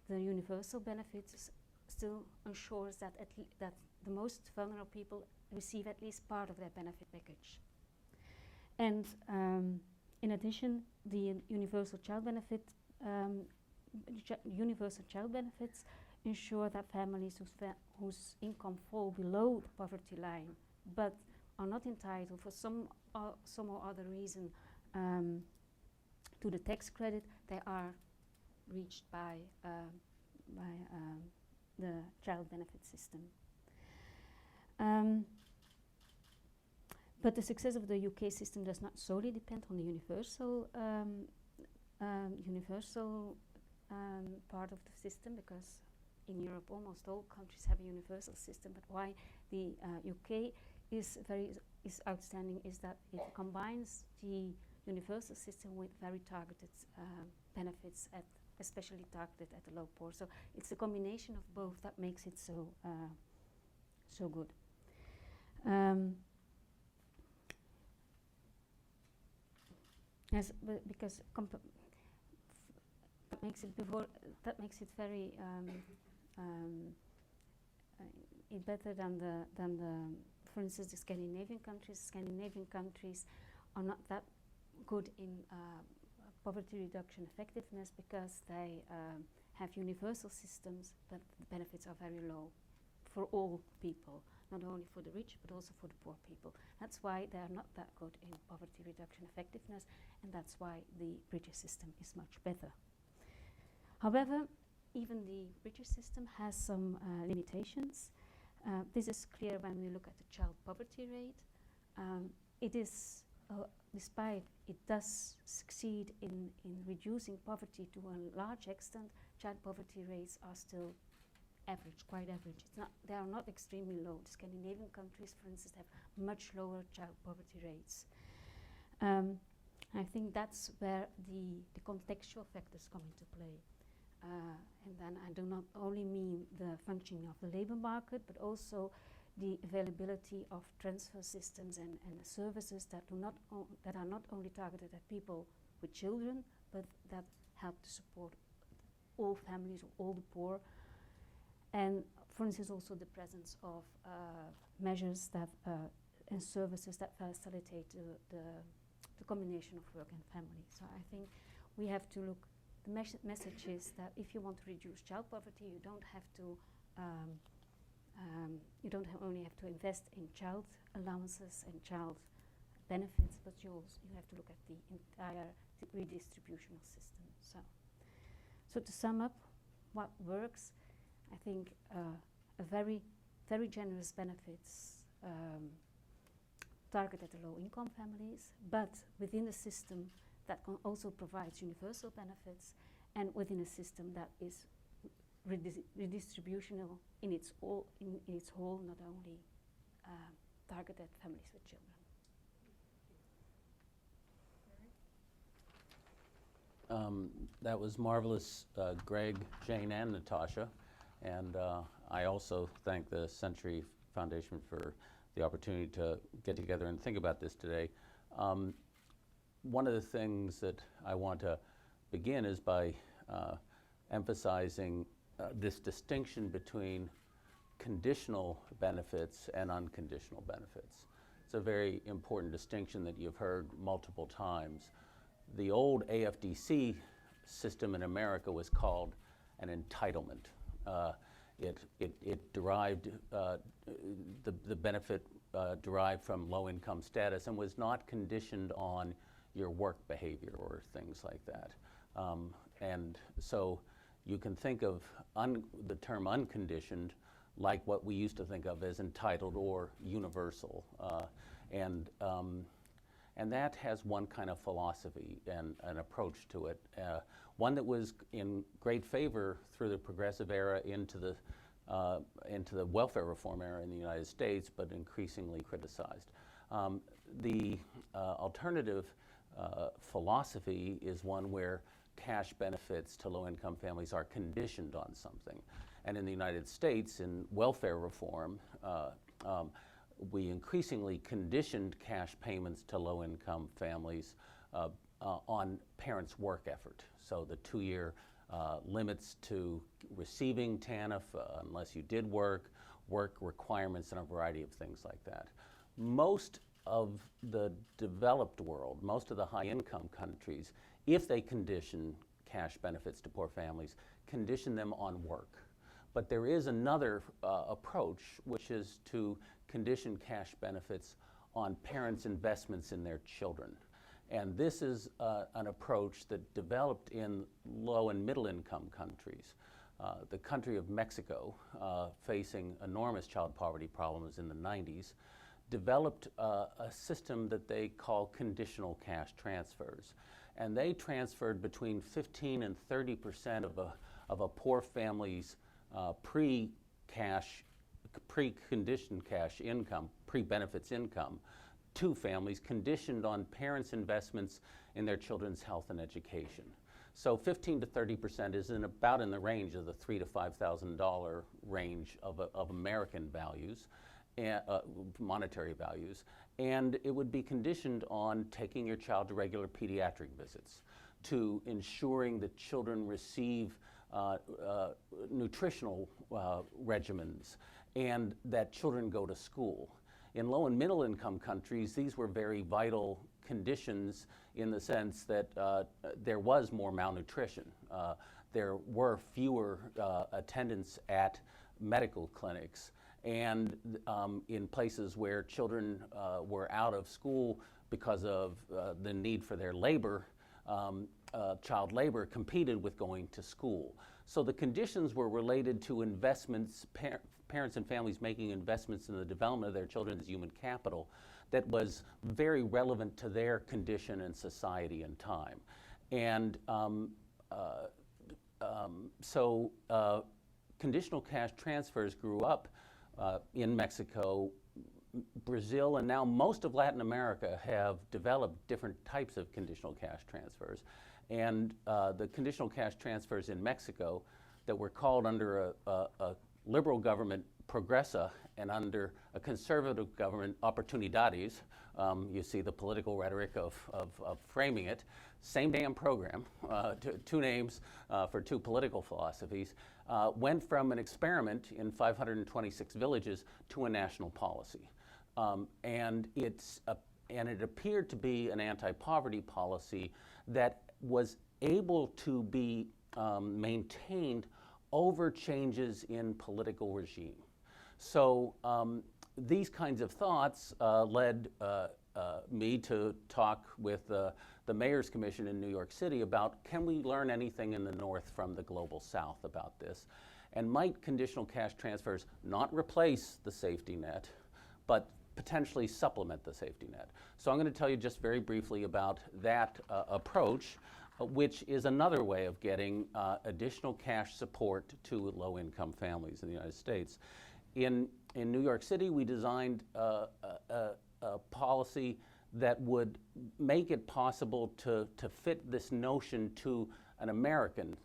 the universal benefits still ensures that, that the most vulnerable people receive at least part of their benefit package. And in addition, the universal child benefits ensure that families whose income fall below the poverty line but are not entitled for some or other reason to the tax credit, they are reached by the child benefit system. But the success of the UK system does not solely depend on the universal part of the system, because in Europe almost all countries have a universal system. But why the UK is outstanding is that it combines the universal system with very targeted benefits, especially targeted at the low poor. So it's a combination of both that makes it so so good. Yes, because that makes it very better than the for instance the Scandinavian countries. Scandinavian countries are not that good in poverty reduction effectiveness because they have universal systems, but the benefits are very low for all people, not only for the rich but also for the poor people. That's why they are not that good in poverty reduction effectiveness, and that's why the British system is much better. However, even the British system has some limitations. This is clear when we look at the child poverty rate. It is, despite it does succeed in reducing poverty to a large extent, child poverty rates are still average, quite average. It's not, they are not extremely low. The Scandinavian countries, for instance, have much lower child poverty rates. I think that's where the contextual factors come into play. And then I do not only mean the functioning of the labor market, but also the availability of transfer systems and services that are not only targeted at people with children, but that help to support all families, all the poor. And for instance, also the presence of measures that and services that facilitate the combination of work and family. So I think we have to look. The message is that if you want to reduce child poverty, you don't have to. Only have to invest in child allowances and child benefits, but you have to look at the entire redistributional system. So to sum up, what works, I think a very generous benefits targeted at low-income families, but within a system that also provides universal benefits, and within a system that is redistributional in its whole, not only targeted at families with children. That was marvelous, Greg, Jane, and Natasha. And I also thank the Century Foundation for the opportunity to get together and think about this today. One of the things that I want to begin is by emphasizing this distinction between conditional benefits and unconditional benefits. It's a very important distinction that you've heard multiple times. The old AFDC system in America was called an entitlement. It derived, the benefit derived from low income status and was not conditioned on your work behavior or things like that. And so you can think of the term unconditioned like what we used to think of as entitled or universal. And that has one kind of philosophy and an approach to it. One that was in great favor through the progressive era into the into the welfare reform era in the United States, but increasingly criticized. The alternative philosophy is one where cash benefits to low-income families are conditioned on something. And in the United States, in welfare reform, we increasingly conditioned cash payments to low-income families on parents' work effort. So the 2-year limits to receiving TANF unless you did work requirements, and a variety of things like that. Most of the developed world, most of the high-income countries, if they condition cash benefits to poor families, condition them on work. But there is another approach, which is to condition cash benefits on parents' investments in their children. And this is an approach that developed in low and middle income countries. The country of Mexico, facing enormous child poverty problems in the 90s, developed a system that they call conditional cash transfers. And they transferred between 15 and 30% of a poor family's pre-conditioned cash income, pre-benefits income, to families conditioned on parents' investments in their children's health and education. So 15 to 30% is about in the range of the $3,000 to $5,000 range of American values, monetary values, and it would be conditioned on taking your child to regular pediatric visits, to ensuring that children receive nutritional regimens, and that children go to school. In low and middle income countries, these were very vital conditions in the sense that there was more malnutrition. There were fewer attendants at medical clinics, and in places where children were out of school because of the need for their labor, child labor competed with going to school. So the conditions were related to investments, parents and families making investments in the development of their children's human capital that was very relevant to their condition and society and time. And so conditional cash transfers grew up in Mexico. Brazil and now most of Latin America have developed different types of conditional cash transfers. And the conditional cash transfers in Mexico that were called under a liberal government, Progresa, and under a conservative government, Oportunidades, you see the political rhetoric of framing it, same damn program, two names for two political philosophies, went from an experiment in 526 villages to a national policy. And it appeared to be an anti-poverty policy that was able to be maintained over changes in political regime. So these kinds of thoughts led me to talk with the Mayor's Commission in New York City about, can we learn anything in the North from the Global South about this? And might conditional cash transfers not replace the safety net, but potentially supplement the safety net? So I'm going to tell you just very briefly about that approach, which is another way of getting additional cash support to low-income families in the United States. In New York City, we designed a policy that would make it possible to fit this notion to an American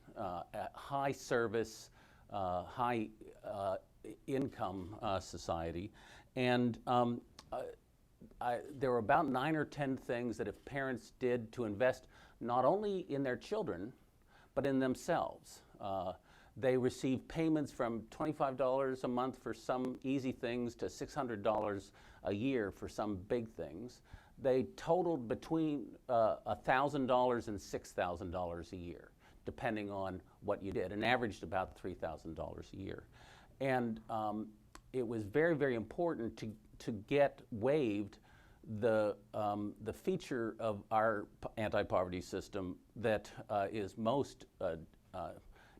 high service, high income society. And there were about 9 or 10 things that if parents did to invest not only in their children, but in themselves. They received payments from $25 a month for some easy things to $600 a year for some big things. They totaled between $1,000 and $6,000 a year, depending on what you did, and averaged about $3,000 a year. And it was very, very important to get waived the feature of our anti-poverty system that is most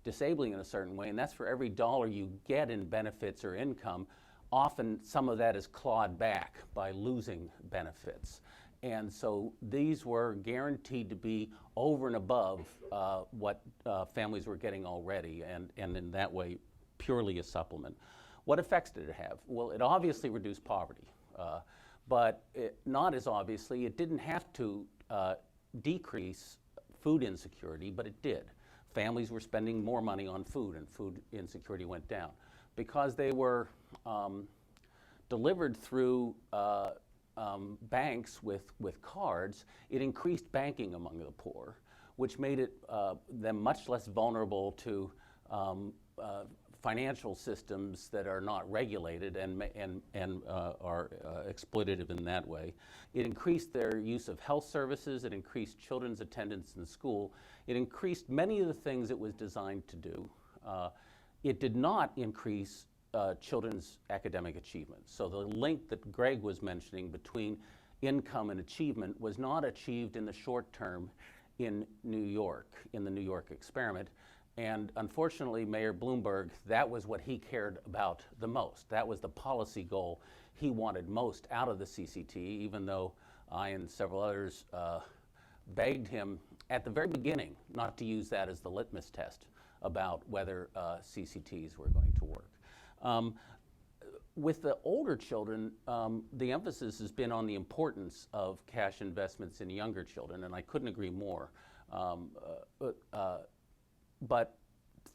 disabling in a certain way, and that's for every dollar you get in benefits or income, often some of that is clawed back by losing benefits. And so these were guaranteed to be over and above what families were getting already, and in that way purely a supplement. What effects did it have? Well, it obviously reduced poverty, but not as obviously, it didn't have to decrease food insecurity, but it did. Families were spending more money on food, and food insecurity went down. Because they were delivered through banks with cards, it increased banking among the poor, which made it them much less vulnerable to financial systems that are not regulated and are exploitative in that way. It increased their use of health services. It increased children's attendance in school. It increased many of the things it was designed to do. It did not increase children's academic achievement. So the link that Greg was mentioning between income and achievement was not achieved in the short term in New York, in the New York experiment. And unfortunately, Mayor Bloomberg, that was what he cared about the most. That was the policy goal he wanted most out of the CCT, even though I and several others begged him at the very beginning not to use that as the litmus test about whether CCTs were going to work. With the older children, the emphasis has been on the importance of cash investments in younger children, and I couldn't agree more. But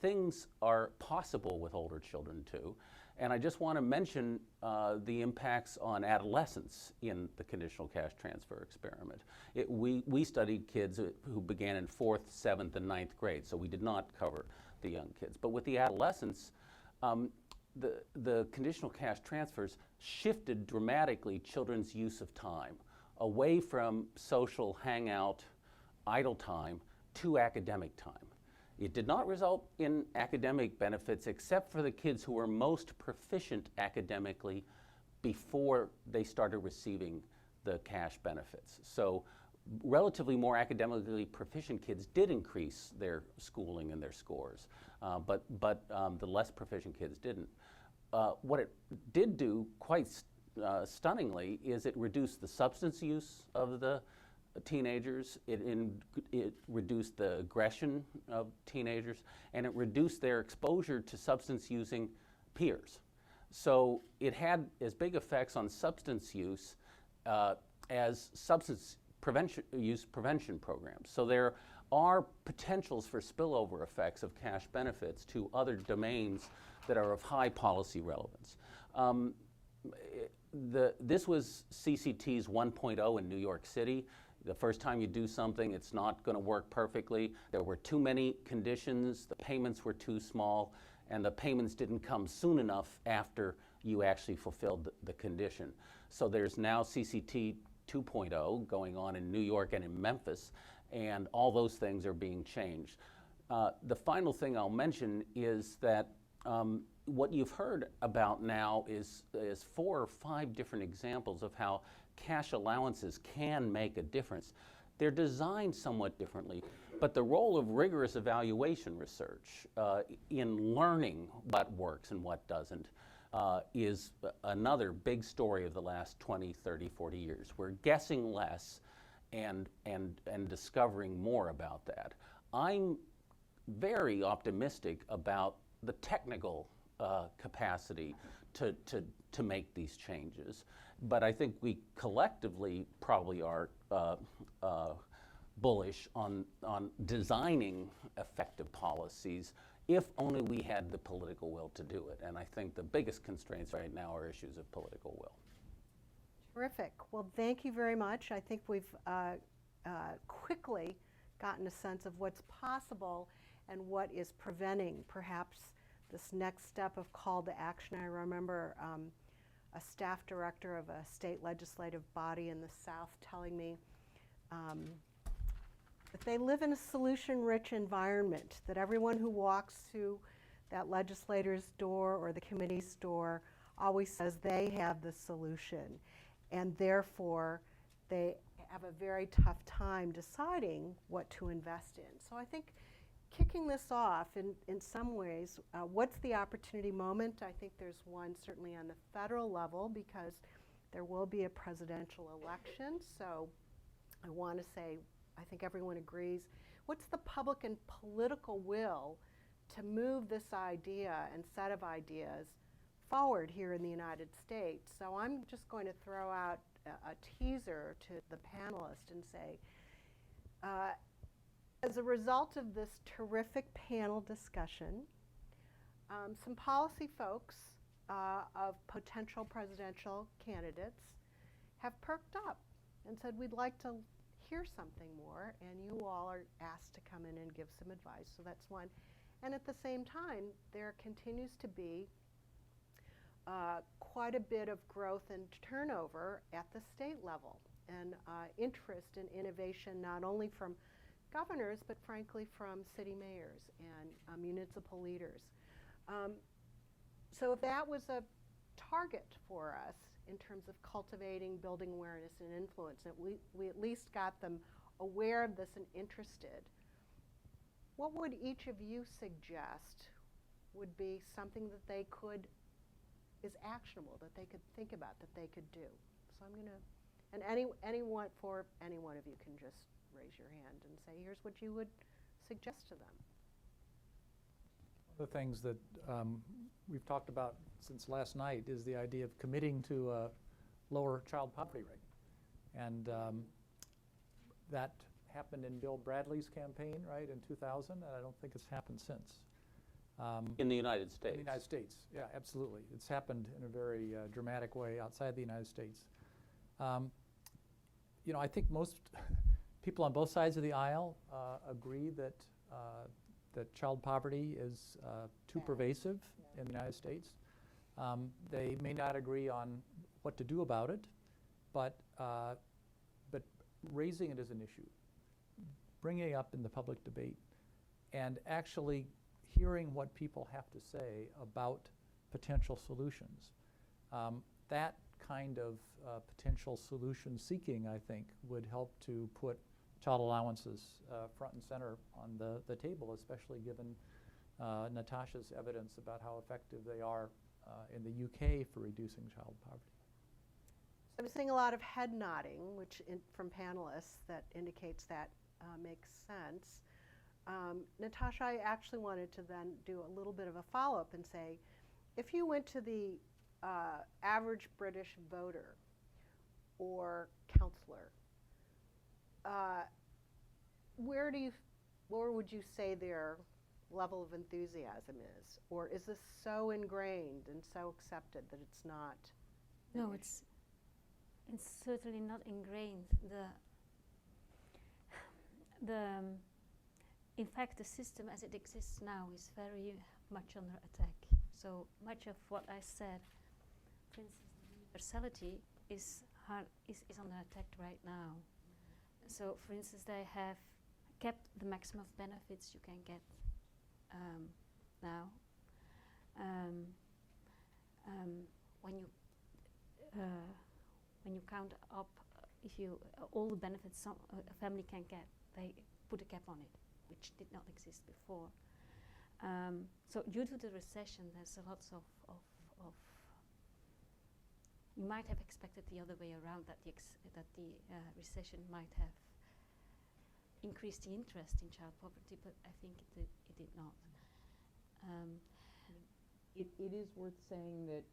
things are possible with older children too. And I just want to mention the impacts on adolescents in the conditional cash transfer experiment. We studied kids who began in 4th, 7th, and 9th grade, so we did not cover the young kids. But with the adolescents, the conditional cash transfers shifted dramatically children's use of time away from social hangout, idle time, to academic time. It did not result in academic benefits except for the kids who were most proficient academically before they started receiving the cash benefits. So relatively more academically proficient kids did increase their schooling and their scores, but the less proficient kids didn't. What it did do quite stunningly is it reduced the substance use of the teenagers, it reduced the aggression of teenagers, and it reduced their exposure to substance-using peers. So it had as big effects on substance use as substance use prevention programs. So there are potentials for spillover effects of cash benefits to other domains that are of high policy relevance. This was CCT's 1.0 in New York City. The first time you do something, it's not going to work perfectly. There were too many conditions, the payments were too small, and the payments didn't come soon enough after you actually fulfilled the condition. So there's now CCT 2.0 going on in New York and in Memphis, and all those things are being changed. The final thing I'll mention is that what you've heard about now is 4 or 5 different examples of how cash allowances can make a difference. They're designed somewhat differently, but the role of rigorous evaluation research in learning what works and what doesn't is another big story of the last 20, 30, 40 years. We're guessing less and discovering more about that. I'm very optimistic about the technical capacity to make these changes. But I think we collectively probably are bullish on designing effective policies if only we had the political will to do it. And I think the biggest constraints right now are issues of political will. Terrific. Well, thank you very much. I think we've quickly gotten a sense of what's possible and what is preventing perhaps this next step of call to action. I remember a staff director of a state legislative body in the South telling me that they live in a solution-rich environment, that everyone who walks through that legislator's door or the committee's door always says they have the solution, and therefore they have a very tough time deciding what to invest in. So I think kicking this off in some ways, what's the opportunity moment? I think there's one certainly on the federal level because there will be a presidential election. So I want to say, I think everyone agrees, what's the public and political will to move this idea and set of ideas forward here in the United States. So I'm just going to throw out a teaser to the panelists and say, as a result of this terrific panel discussion, some policy folks of potential presidential candidates have perked up and said, we'd like to hear something more, and you all are asked to come in and give some advice. So that's one. And at the same time, there continues to be quite a bit of growth and turnover at the state level, and interest in innovation not only from governors, but frankly from city mayors and municipal leaders. So if that was a target for us in terms of cultivating, building awareness and influence, that we at least got them aware of this and interested, what would each of you suggest would be something that they could, is actionable, that they could think about, that they could do? So I'm gonna, and any one of you can just raise your hand and say, here's what you would suggest to them. One of the things that we've talked about since last night is the idea of committing to a lower child poverty rate. And that happened in Bill Bradley's campaign, right, in 2000, and I don't think it's happened since. In the United States? In the United States, yeah, absolutely. It's happened in a very dramatic way outside the United States. You know, I think most people on both sides of the aisle agree that that child poverty is too pervasive in the United States. They may not agree on what to do about it, but raising it as an issue, bringing it up in the public debate, and actually hearing what people have to say about potential solutions. That kind of potential solution seeking, I think, would help to put child allowances front and center on the table, especially given Natasha's evidence about how effective they are in the UK for reducing child poverty. So I'm seeing a lot of head nodding, which from panelists that indicates that makes sense. Natasha, I actually wanted to then do a little bit of a follow-up and say, if you went to the average British voter or counselor, where would you say their level of enthusiasm is? Or is this so ingrained and so accepted that it's not? No, it's certainly not ingrained. In fact, the system as it exists now is very much under attack. So much of what I said, for instance, universality is under attack right now. So, for instance, they have kept the maximum of benefits you can get now. When you count up, if you all the benefits a family can get, they put a cap on it, which did not exist before. So due to the recession, there's a lots of you might have expected the other way around, that the recession might have increased the interest in child poverty, but I think it did not. It is worth saying that,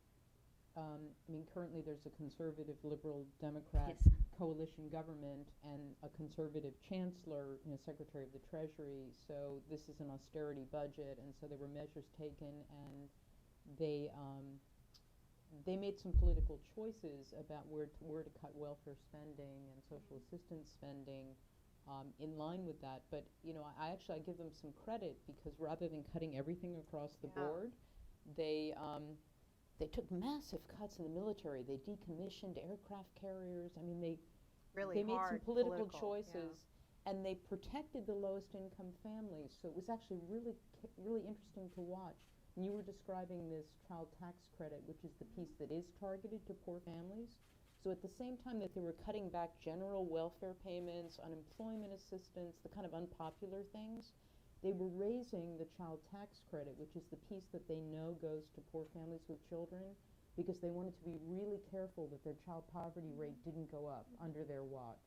I mean, currently there's a conservative, liberal, Democrat coalition government and a conservative chancellor, Secretary of the Treasury. So this is an austerity budget, and so there were measures taken, and they made some political choices about where to cut welfare spending and social assistance spending in line with that. But I give them some credit, because rather than cutting everything across the board, they took massive cuts in the military. They decommissioned aircraft carriers. I mean, they made some political choices, and they protected the lowest income families. So it was actually really interesting to watch. And you were describing this child tax credit, which is the piece that is targeted to poor families. So at the same time that they were cutting back general welfare payments, unemployment assistance, the kind of unpopular things, they were raising the child tax credit, which is the piece that they know goes to poor families with children, because they wanted to be really careful that their child poverty rate didn't go up under their watch.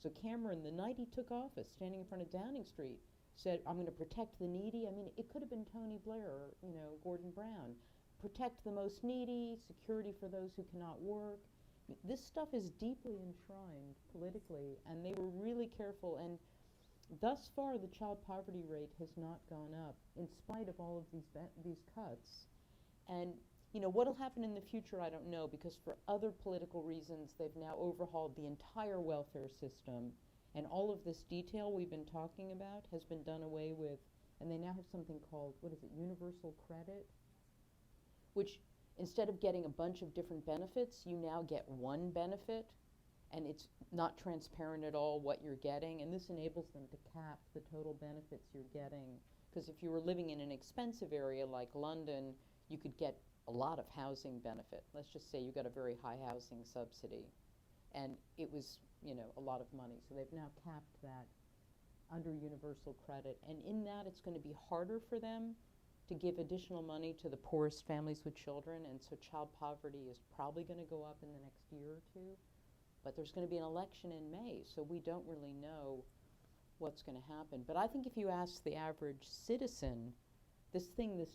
So Cameron, the night he took office, standing in front of Downing Street, said, I'm going to protect the needy. I mean, it could have been Tony Blair or, Gordon Brown. Protect the most needy, security for those who cannot work. This stuff is deeply enshrined politically, and they were really careful. And thus far, the child poverty rate has not gone up, in spite of all of these cuts. And what'll happen in the future, I don't know, because for other political reasons, they've now overhauled the entire welfare system, and all of this detail we've been talking about has been done away with, and they now have something called, universal credit, which instead of getting a bunch of different benefits, you now get one benefit, and it's not transparent at all what you're getting, and this enables them to cap the total benefits you're getting. Because if you were living in an expensive area like London, you could get a lot of housing benefit. Let's just say you got a very high housing subsidy, and it was, a lot of money. So they've now capped that under universal credit, and in that it's going to be harder for them to give additional money to the poorest families with children, and so child poverty is probably going to go up in the next year or two. But there's going to be an election in May, so we don't really know what's going to happen. But I think if you ask the average citizen, this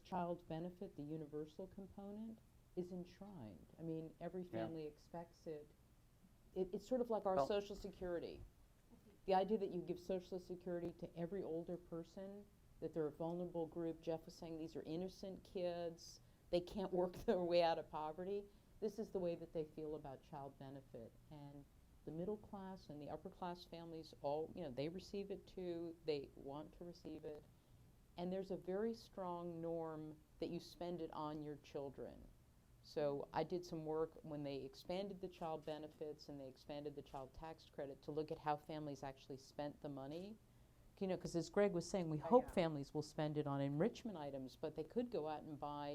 child benefit, the universal component, is enshrined. I mean, every family expects it. It's sort of like our Social Security. The idea that you give Social Security to every older person, that they're a vulnerable group. Jeff was saying these are innocent kids. They can't work their way out of poverty. This is the way that they feel about child benefit. And the middle class and the upper class families all, they receive it too. They want to receive it. And there's a very strong norm that you spend it on your children. So I did some work when they expanded the child benefits and they expanded the child tax credit to look at how families actually spent the money. Because as Greg was saying, we hope families will spend it on enrichment items, but they could go out and buy,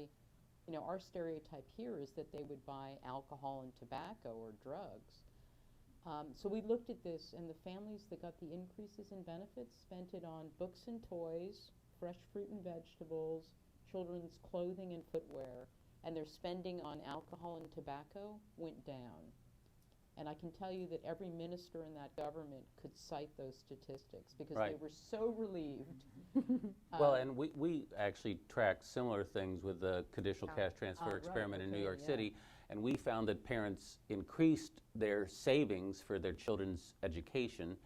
our stereotype here is that they would buy alcohol and tobacco or drugs. So we looked at this, and the families that got the increases in benefits spent it on books and toys, fresh fruit and vegetables, children's clothing and footwear, and their spending on alcohol and tobacco went down. And I can tell you that every minister in that government could cite those statistics because they were so relieved. Well, and we actually tracked similar things with the conditional cash transfer experiment in New York City, and we found that parents increased their savings for their children's education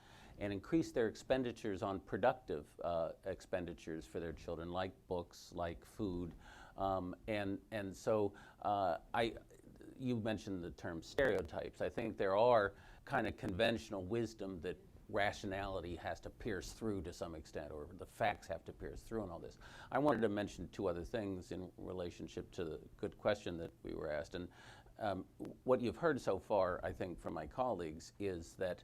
and increased their expenditures on productive expenditures for their children, like books, like food. And so you mentioned the term stereotypes. I think there are kind of conventional wisdom that rationality has to pierce through to some extent, or the facts have to pierce through in all this. I wanted to mention two other things in relationship to the good question that we were asked. And what you've heard so far, I think, from my colleagues is that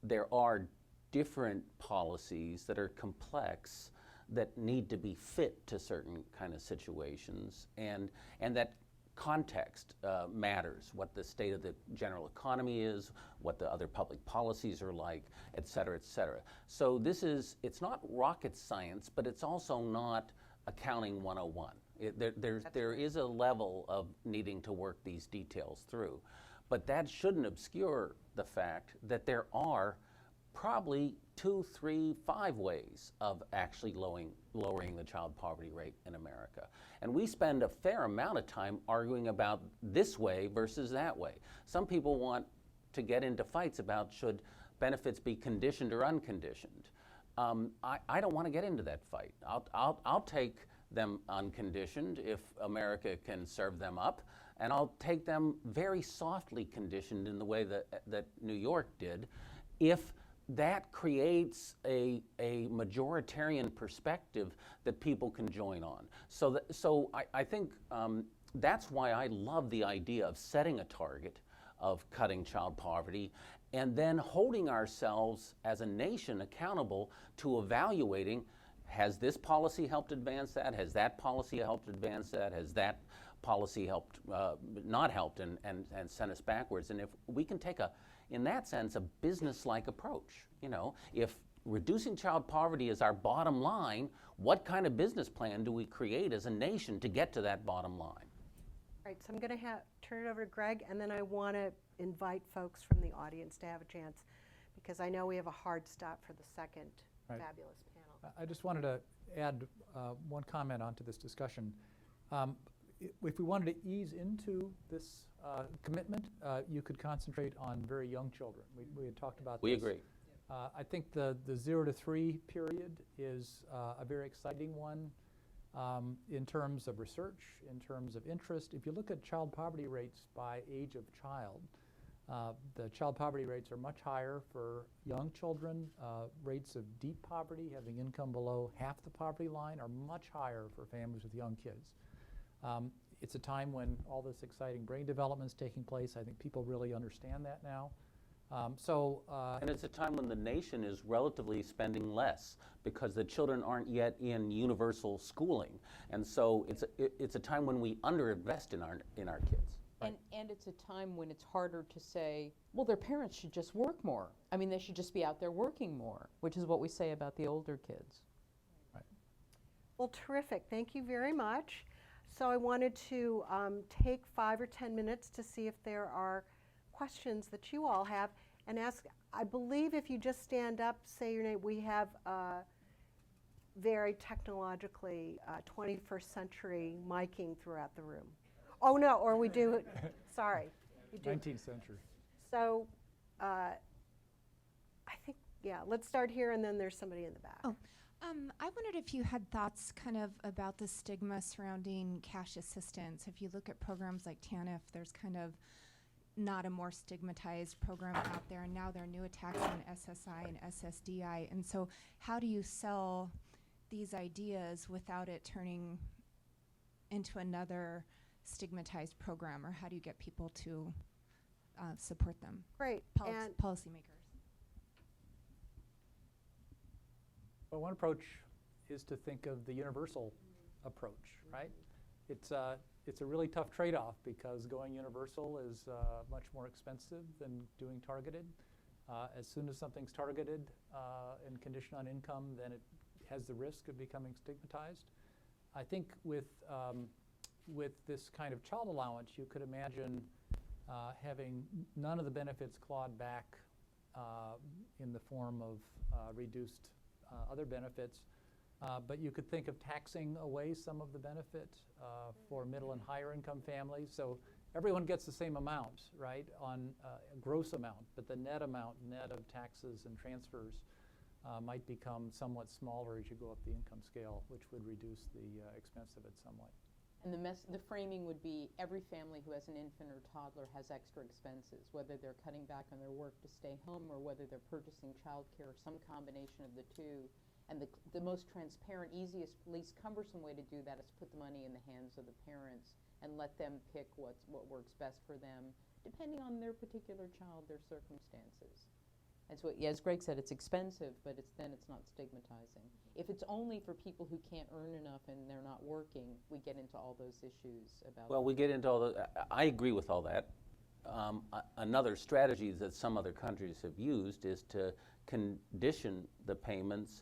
there are different policies that are complex that need to be fit to certain kind of situations, and that context matters, what the state of the general economy is, what the other public policies are like, et cetera, et cetera. So it's not rocket science, but it's also not accounting 101. There is a level of needing to work these details through. But that shouldn't obscure the fact that there are probably 2, 3, 5 ways of actually lowering the child poverty rate in America. And we spend a fair amount of time arguing about this way versus that way. Some people want to get into fights about should benefits be conditioned or unconditioned. I don't want to get into that fight. I'll take them unconditioned if America can serve them up, and I'll take them very softly conditioned in the way that New York did if that creates a majoritarian perspective that people can join on. So I think that's why I love the idea of setting a target of cutting child poverty and then holding ourselves as a nation accountable to evaluating, has this policy helped advance that? Has that policy helped advance that? Has that policy helped, not helped and sent us backwards? And if we can take in that sense, a business-like approach. If reducing child poverty is our bottom line, what kind of business plan do we create as a nation to get to that bottom line? All right, so I'm going to turn it over to Greg, and then I want to invite folks from the audience to have a chance, because I know we have a hard stop for the second fabulous panel. I just wanted to add one comment onto this discussion. If we wanted to ease into this commitment, you could concentrate on very young children. We had talked about this. We agree. I think the 0 to 3 period is a very exciting one in terms of research, in terms of interest. If you look at child poverty rates by age of child, the child poverty rates are much higher for young children. Rates of deep poverty, having income below half the poverty line, are much higher for families with young kids. It's a time when all this exciting brain development is taking place. I think people really understand that now. And it's a time when the nation is relatively spending less because the children aren't yet in universal schooling. And so it's a time when we underinvest in our kids. And it's a time when it's harder to say, well, their parents should just work more. I mean, they should just be out there working more, which is what we say about the older kids. Right. Well, terrific. Thank you very much. So I wanted to take 5 or 10 minutes to see if there are questions that you all have and ask. I believe if you just stand up, say your name, we have very technologically 21st century miking throughout the room. Oh no, or we do, sorry. You do. 19th century. So I think, yeah, let's start here and then there's somebody in the back. Oh. I wondered if you had thoughts kind of about the stigma surrounding cash assistance. If you look at programs like TANF, there's kind of not a more stigmatized program out there, and now there are new attacks on SSI and SSDI. And so how do you sell these ideas without it turning into another stigmatized program, or how do you get people to support them? Great. And Policymakers. Well, one approach is to think of the universal approach, right? It's a really tough trade-off because going universal is much more expensive than doing targeted. As soon as something's targeted and conditioned on income, then it has the risk of becoming stigmatized. I think with this kind of child allowance, you could imagine having none of the benefits clawed back in the form of reduced other benefits, but you could think of taxing away some of the benefit for middle and higher income families. So everyone gets the same amount, right, on a gross amount, but the net amount, net of taxes and transfers, might become somewhat smaller as you go up the income scale, which would reduce the expense of it somewhat. And the framing would be every family who has an infant or toddler has extra expenses, whether they're cutting back on their work to stay home or whether they're purchasing childcare or some combination of the two. And the most transparent, easiest, least cumbersome way to do that is put the money in the hands of the parents and let them pick what works best for them, depending on their particular child, their circumstances. And so, as Greg said, it's expensive, but then it's not stigmatizing. If it's only for people who can't earn enough and they're not working, we get into all those issues about. Well, we get into all the. I agree with all that. Another strategy that some other countries have used is to condition the payments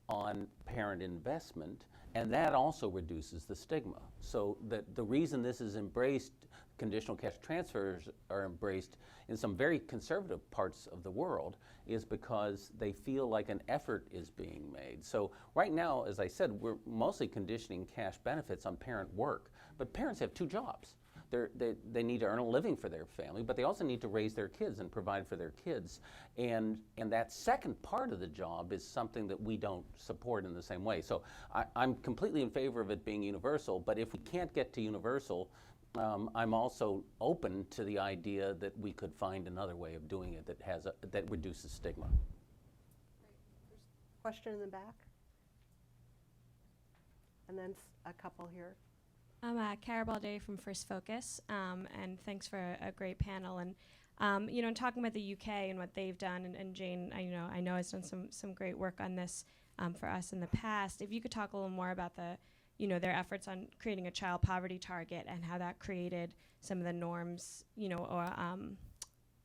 on parent investment, and that also reduces the stigma. So that the reason this is embraced, conditional cash transfers are embraced in some very conservative parts of the world, is because they feel like an effort is being made. So right now, as I said, we're mostly conditioning cash benefits on parent work, but parents have 2 jobs. They need to earn a living for their family, but they also need to raise their kids and provide for their kids. And that second part of the job is something that we don't support in the same way. So I'm completely in favor of it being universal, but if we can't get to universal, I'm also open to the idea that we could find another way of doing it that reduces stigma. Question in the back? And then a couple here. I'm Cara Balday from First Focus, and thanks for a great panel. And talking about the UK and what they've done, and Jane, I know has done some great work on this for us in the past. If you could talk a little more about their efforts on creating a child poverty target and how that created some of the norms, and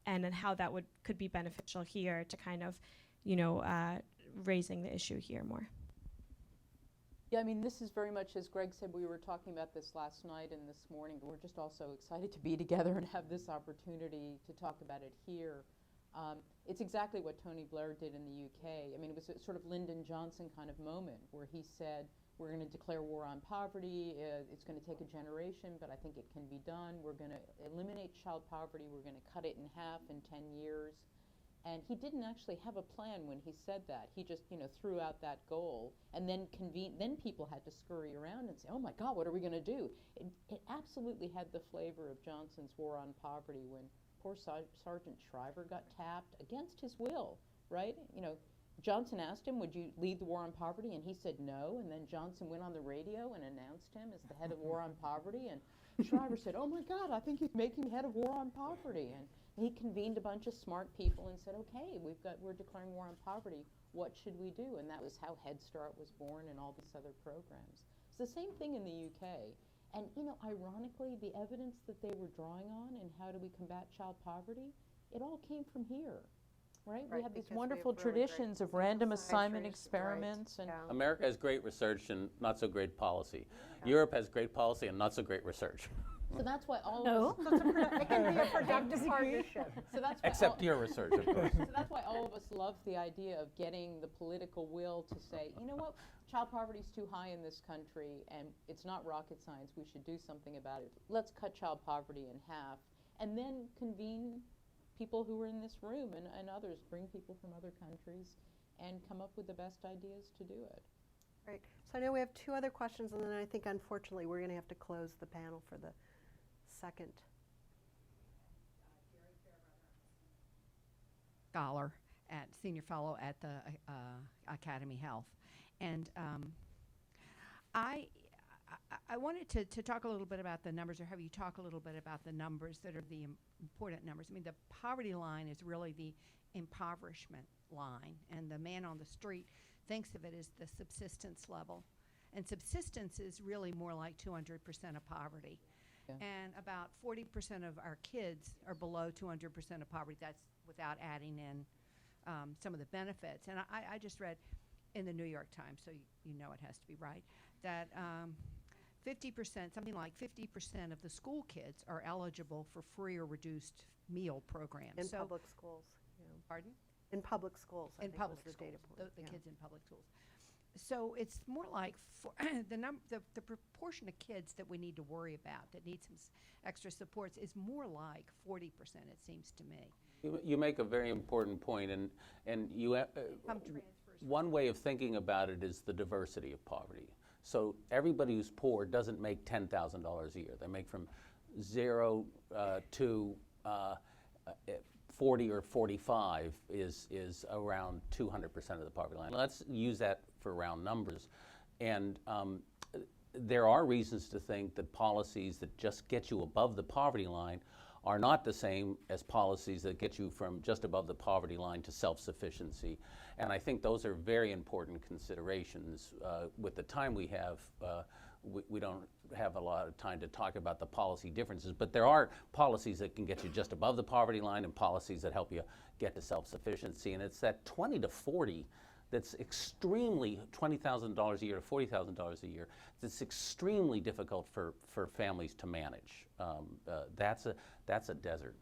then how that could be beneficial here to kind of, raising the issue here more. Yeah, I mean, this is very much, as Greg said, we were talking about this last night and this morning, but we're just also excited to be together and have this opportunity to talk about it here. It's exactly what Tony Blair did in the UK. I mean, it was a sort of Lyndon Johnson kind of moment where he said, we're going to declare war on poverty. It's going to take a generation, but I think it can be done. We're going to eliminate child poverty. We're going to cut it in half in 10 years. And he didn't actually have a plan when he said that. He just, threw out that goal, and then then people had to scurry around and say, oh my God, what are we going to do? It absolutely had the flavor of Johnson's war on poverty when poor Sergeant Shriver got tapped against his will, right? Johnson asked him, would you lead the war on poverty? And he said no, and then Johnson went on the radio and announced him as the head of war on poverty, and Shriver said, oh my God, I think he's making head of war on poverty. And he convened a bunch of smart people and said, okay, we're declaring war on poverty. What should we do? And that was how Head Start was born and all these other programs. It's the same thing in the UK. And, ironically, the evidence that they were drawing on and how do we combat child poverty, it all came from here, right? We have these wonderful traditions of random assignment experiments. And America has great research and not so great policy. Europe has great policy and not so great research. So that's why all of us, It can be a productive partnership. so that's why Except your research, of course. So that's why all of us love the idea of getting the political will to say, you know what, child poverty is too high in this country and it's not rocket science, we should do something about it. Let's cut child poverty in half, and then convene people who are in this room and others, bring people from other countries and come up with the best ideas to do it. Right. So I know we have two other questions, and then I think unfortunately we're going to have to close the panel for the second. Scholar at senior fellow at the Academy Health, and I wanted to talk a little bit about the numbers, or have you talk a little bit about the numbers that are the important numbers. I mean, the poverty line is really the impoverishment line, and the man on the street thinks of it as the subsistence level, and subsistence is really more like 200% of poverty. Yeah. And about 40% of our kids are below 200% of poverty. That's without adding in some of the benefits. And I just read in the New York Times, so you know it has to be right, that 50%, something like 50% of the school kids are eligible for free or reduced meal programs. In public schools. Yeah. Pardon? In public schools, I In think public was the data schools, point. the Yeah. kids in public schools. So it's more like the proportion of kids that we need to worry about that need some extra supports is more like 40%, it seems to me. You make a very important point, and you one way of thinking about it is the diversity of poverty. So everybody who's poor doesn't make $10,000 a year. They make from 0 to 40 or 45 is around 200% of the poverty line. Let's use that for round numbers. And there are reasons to think that policies that just get you above the poverty line are not the same as policies that get you from just above the poverty line to self-sufficiency. And I think those are very important considerations. With the time we have, we don't have a lot of time to talk about the policy differences, but there are policies that can get you just above the poverty line and policies that help you get to self-sufficiency. And it's that 20 to 40 that's extremely, $20,000 a year to $40,000 a year, that's extremely difficult for families to manage. That's a desert.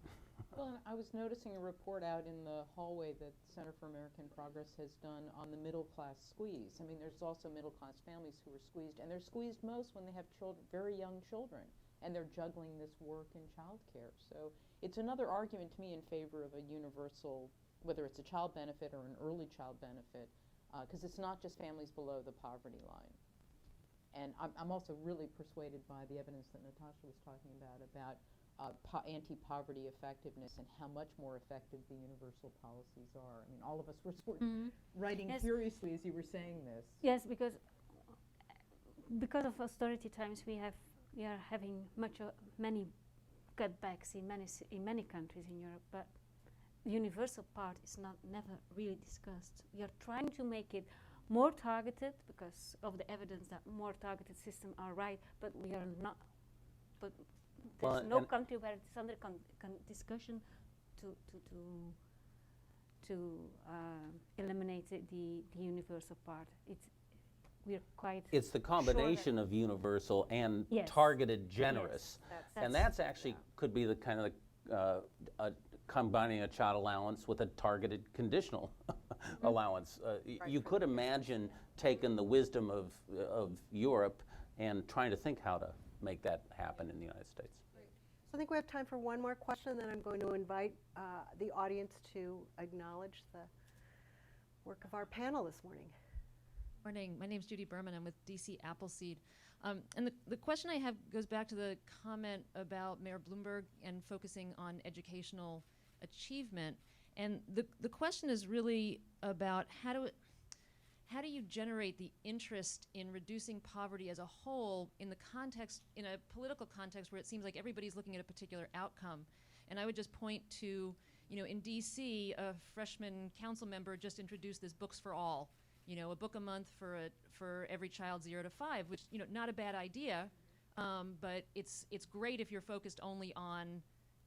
Well, and I was noticing a report out in the hallway that the Center for American Progress has done on the middle class squeeze. I mean, there's also middle class families who are squeezed, and they're squeezed most when they have children, very young children, and they're juggling this work and childcare. So it's another argument to me in favor of a universal, whether it's a child benefit or an early child benefit, because it's not just families below the poverty line. And I'm also really persuaded by the evidence that Natasha was talking about anti-poverty effectiveness and how much more effective the universal policies are. I mean, all of us were sort of writing Yes. furiously as you were saying this. Yes, because of austerity times, we are having many cutbacks in many countries in Europe, but the universal part is never really discussed. We are trying to make it more targeted because of the evidence that more targeted systems are right, but we are not. But there's no country where it's under discussion to eliminate the universal part. We're quite. It's the combination of universal and Yes. targeted generous. Yes. And that's actually could be the kind of combining a child allowance with a targeted conditional allowance. You could imagine taking the wisdom of Europe and trying to think how to make that happen in the United States. So I think we have time for one more question, and then I'm going to invite the audience to acknowledge the work of our panel this morning. Morning. My name is Judy Berman. I'm with DC Appleseed. And the question I have goes back to the comment about Mayor Bloomberg and focusing on educational achievement. And the question is really about how do you generate the interest in reducing poverty as a whole in the context, in a political context where it seems like everybody's looking at a particular outcome. And I would just point to, in DC, a freshman council member just introduced this Books for All, a book a month for every child 0 to 5, which, not a bad idea, but it's great if you're focused only on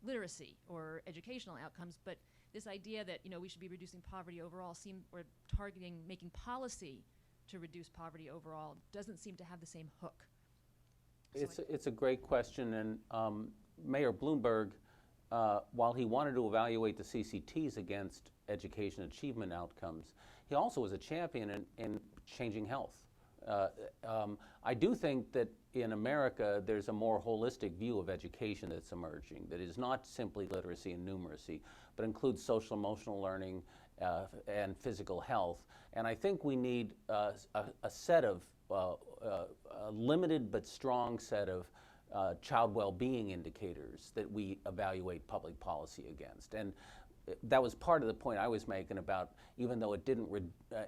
literacy or educational outcomes. But this idea that, we should be reducing poverty overall or targeting, making policy to reduce poverty overall doesn't seem to have the same hook. It's a great question, and Mayor Bloomberg, while he wanted to evaluate the CCTs against education achievement outcomes, he also was a champion in changing health. I do think that in America there's a more holistic view of education that's emerging, that is not simply literacy and numeracy, but includes social emotional learning and physical health. And I think we need a set of, a limited but strong set of child well-being indicators that we evaluate public policy against. And that was part of the point I was making about, even though it didn't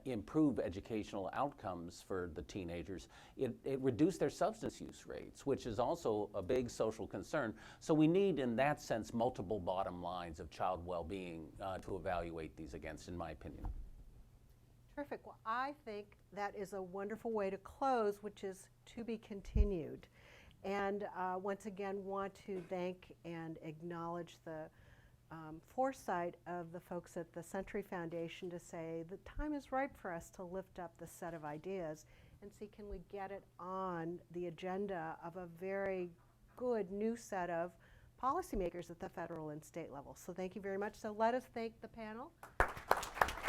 improve educational outcomes for the teenagers, it reduced their substance use rates, which is also a big social concern. So we need, in that sense, multiple bottom lines of child well-being to evaluate these against, in my opinion. Terrific. Well, I think that is a wonderful way to close, which is to be continued. And once again, want to thank and acknowledge the foresight of the folks at the Century Foundation to say the time is ripe for us to lift up the set of ideas and see, can we get it on the agenda of a very good new set of policymakers at the federal and state level. So thank you very much. So let us thank the panel.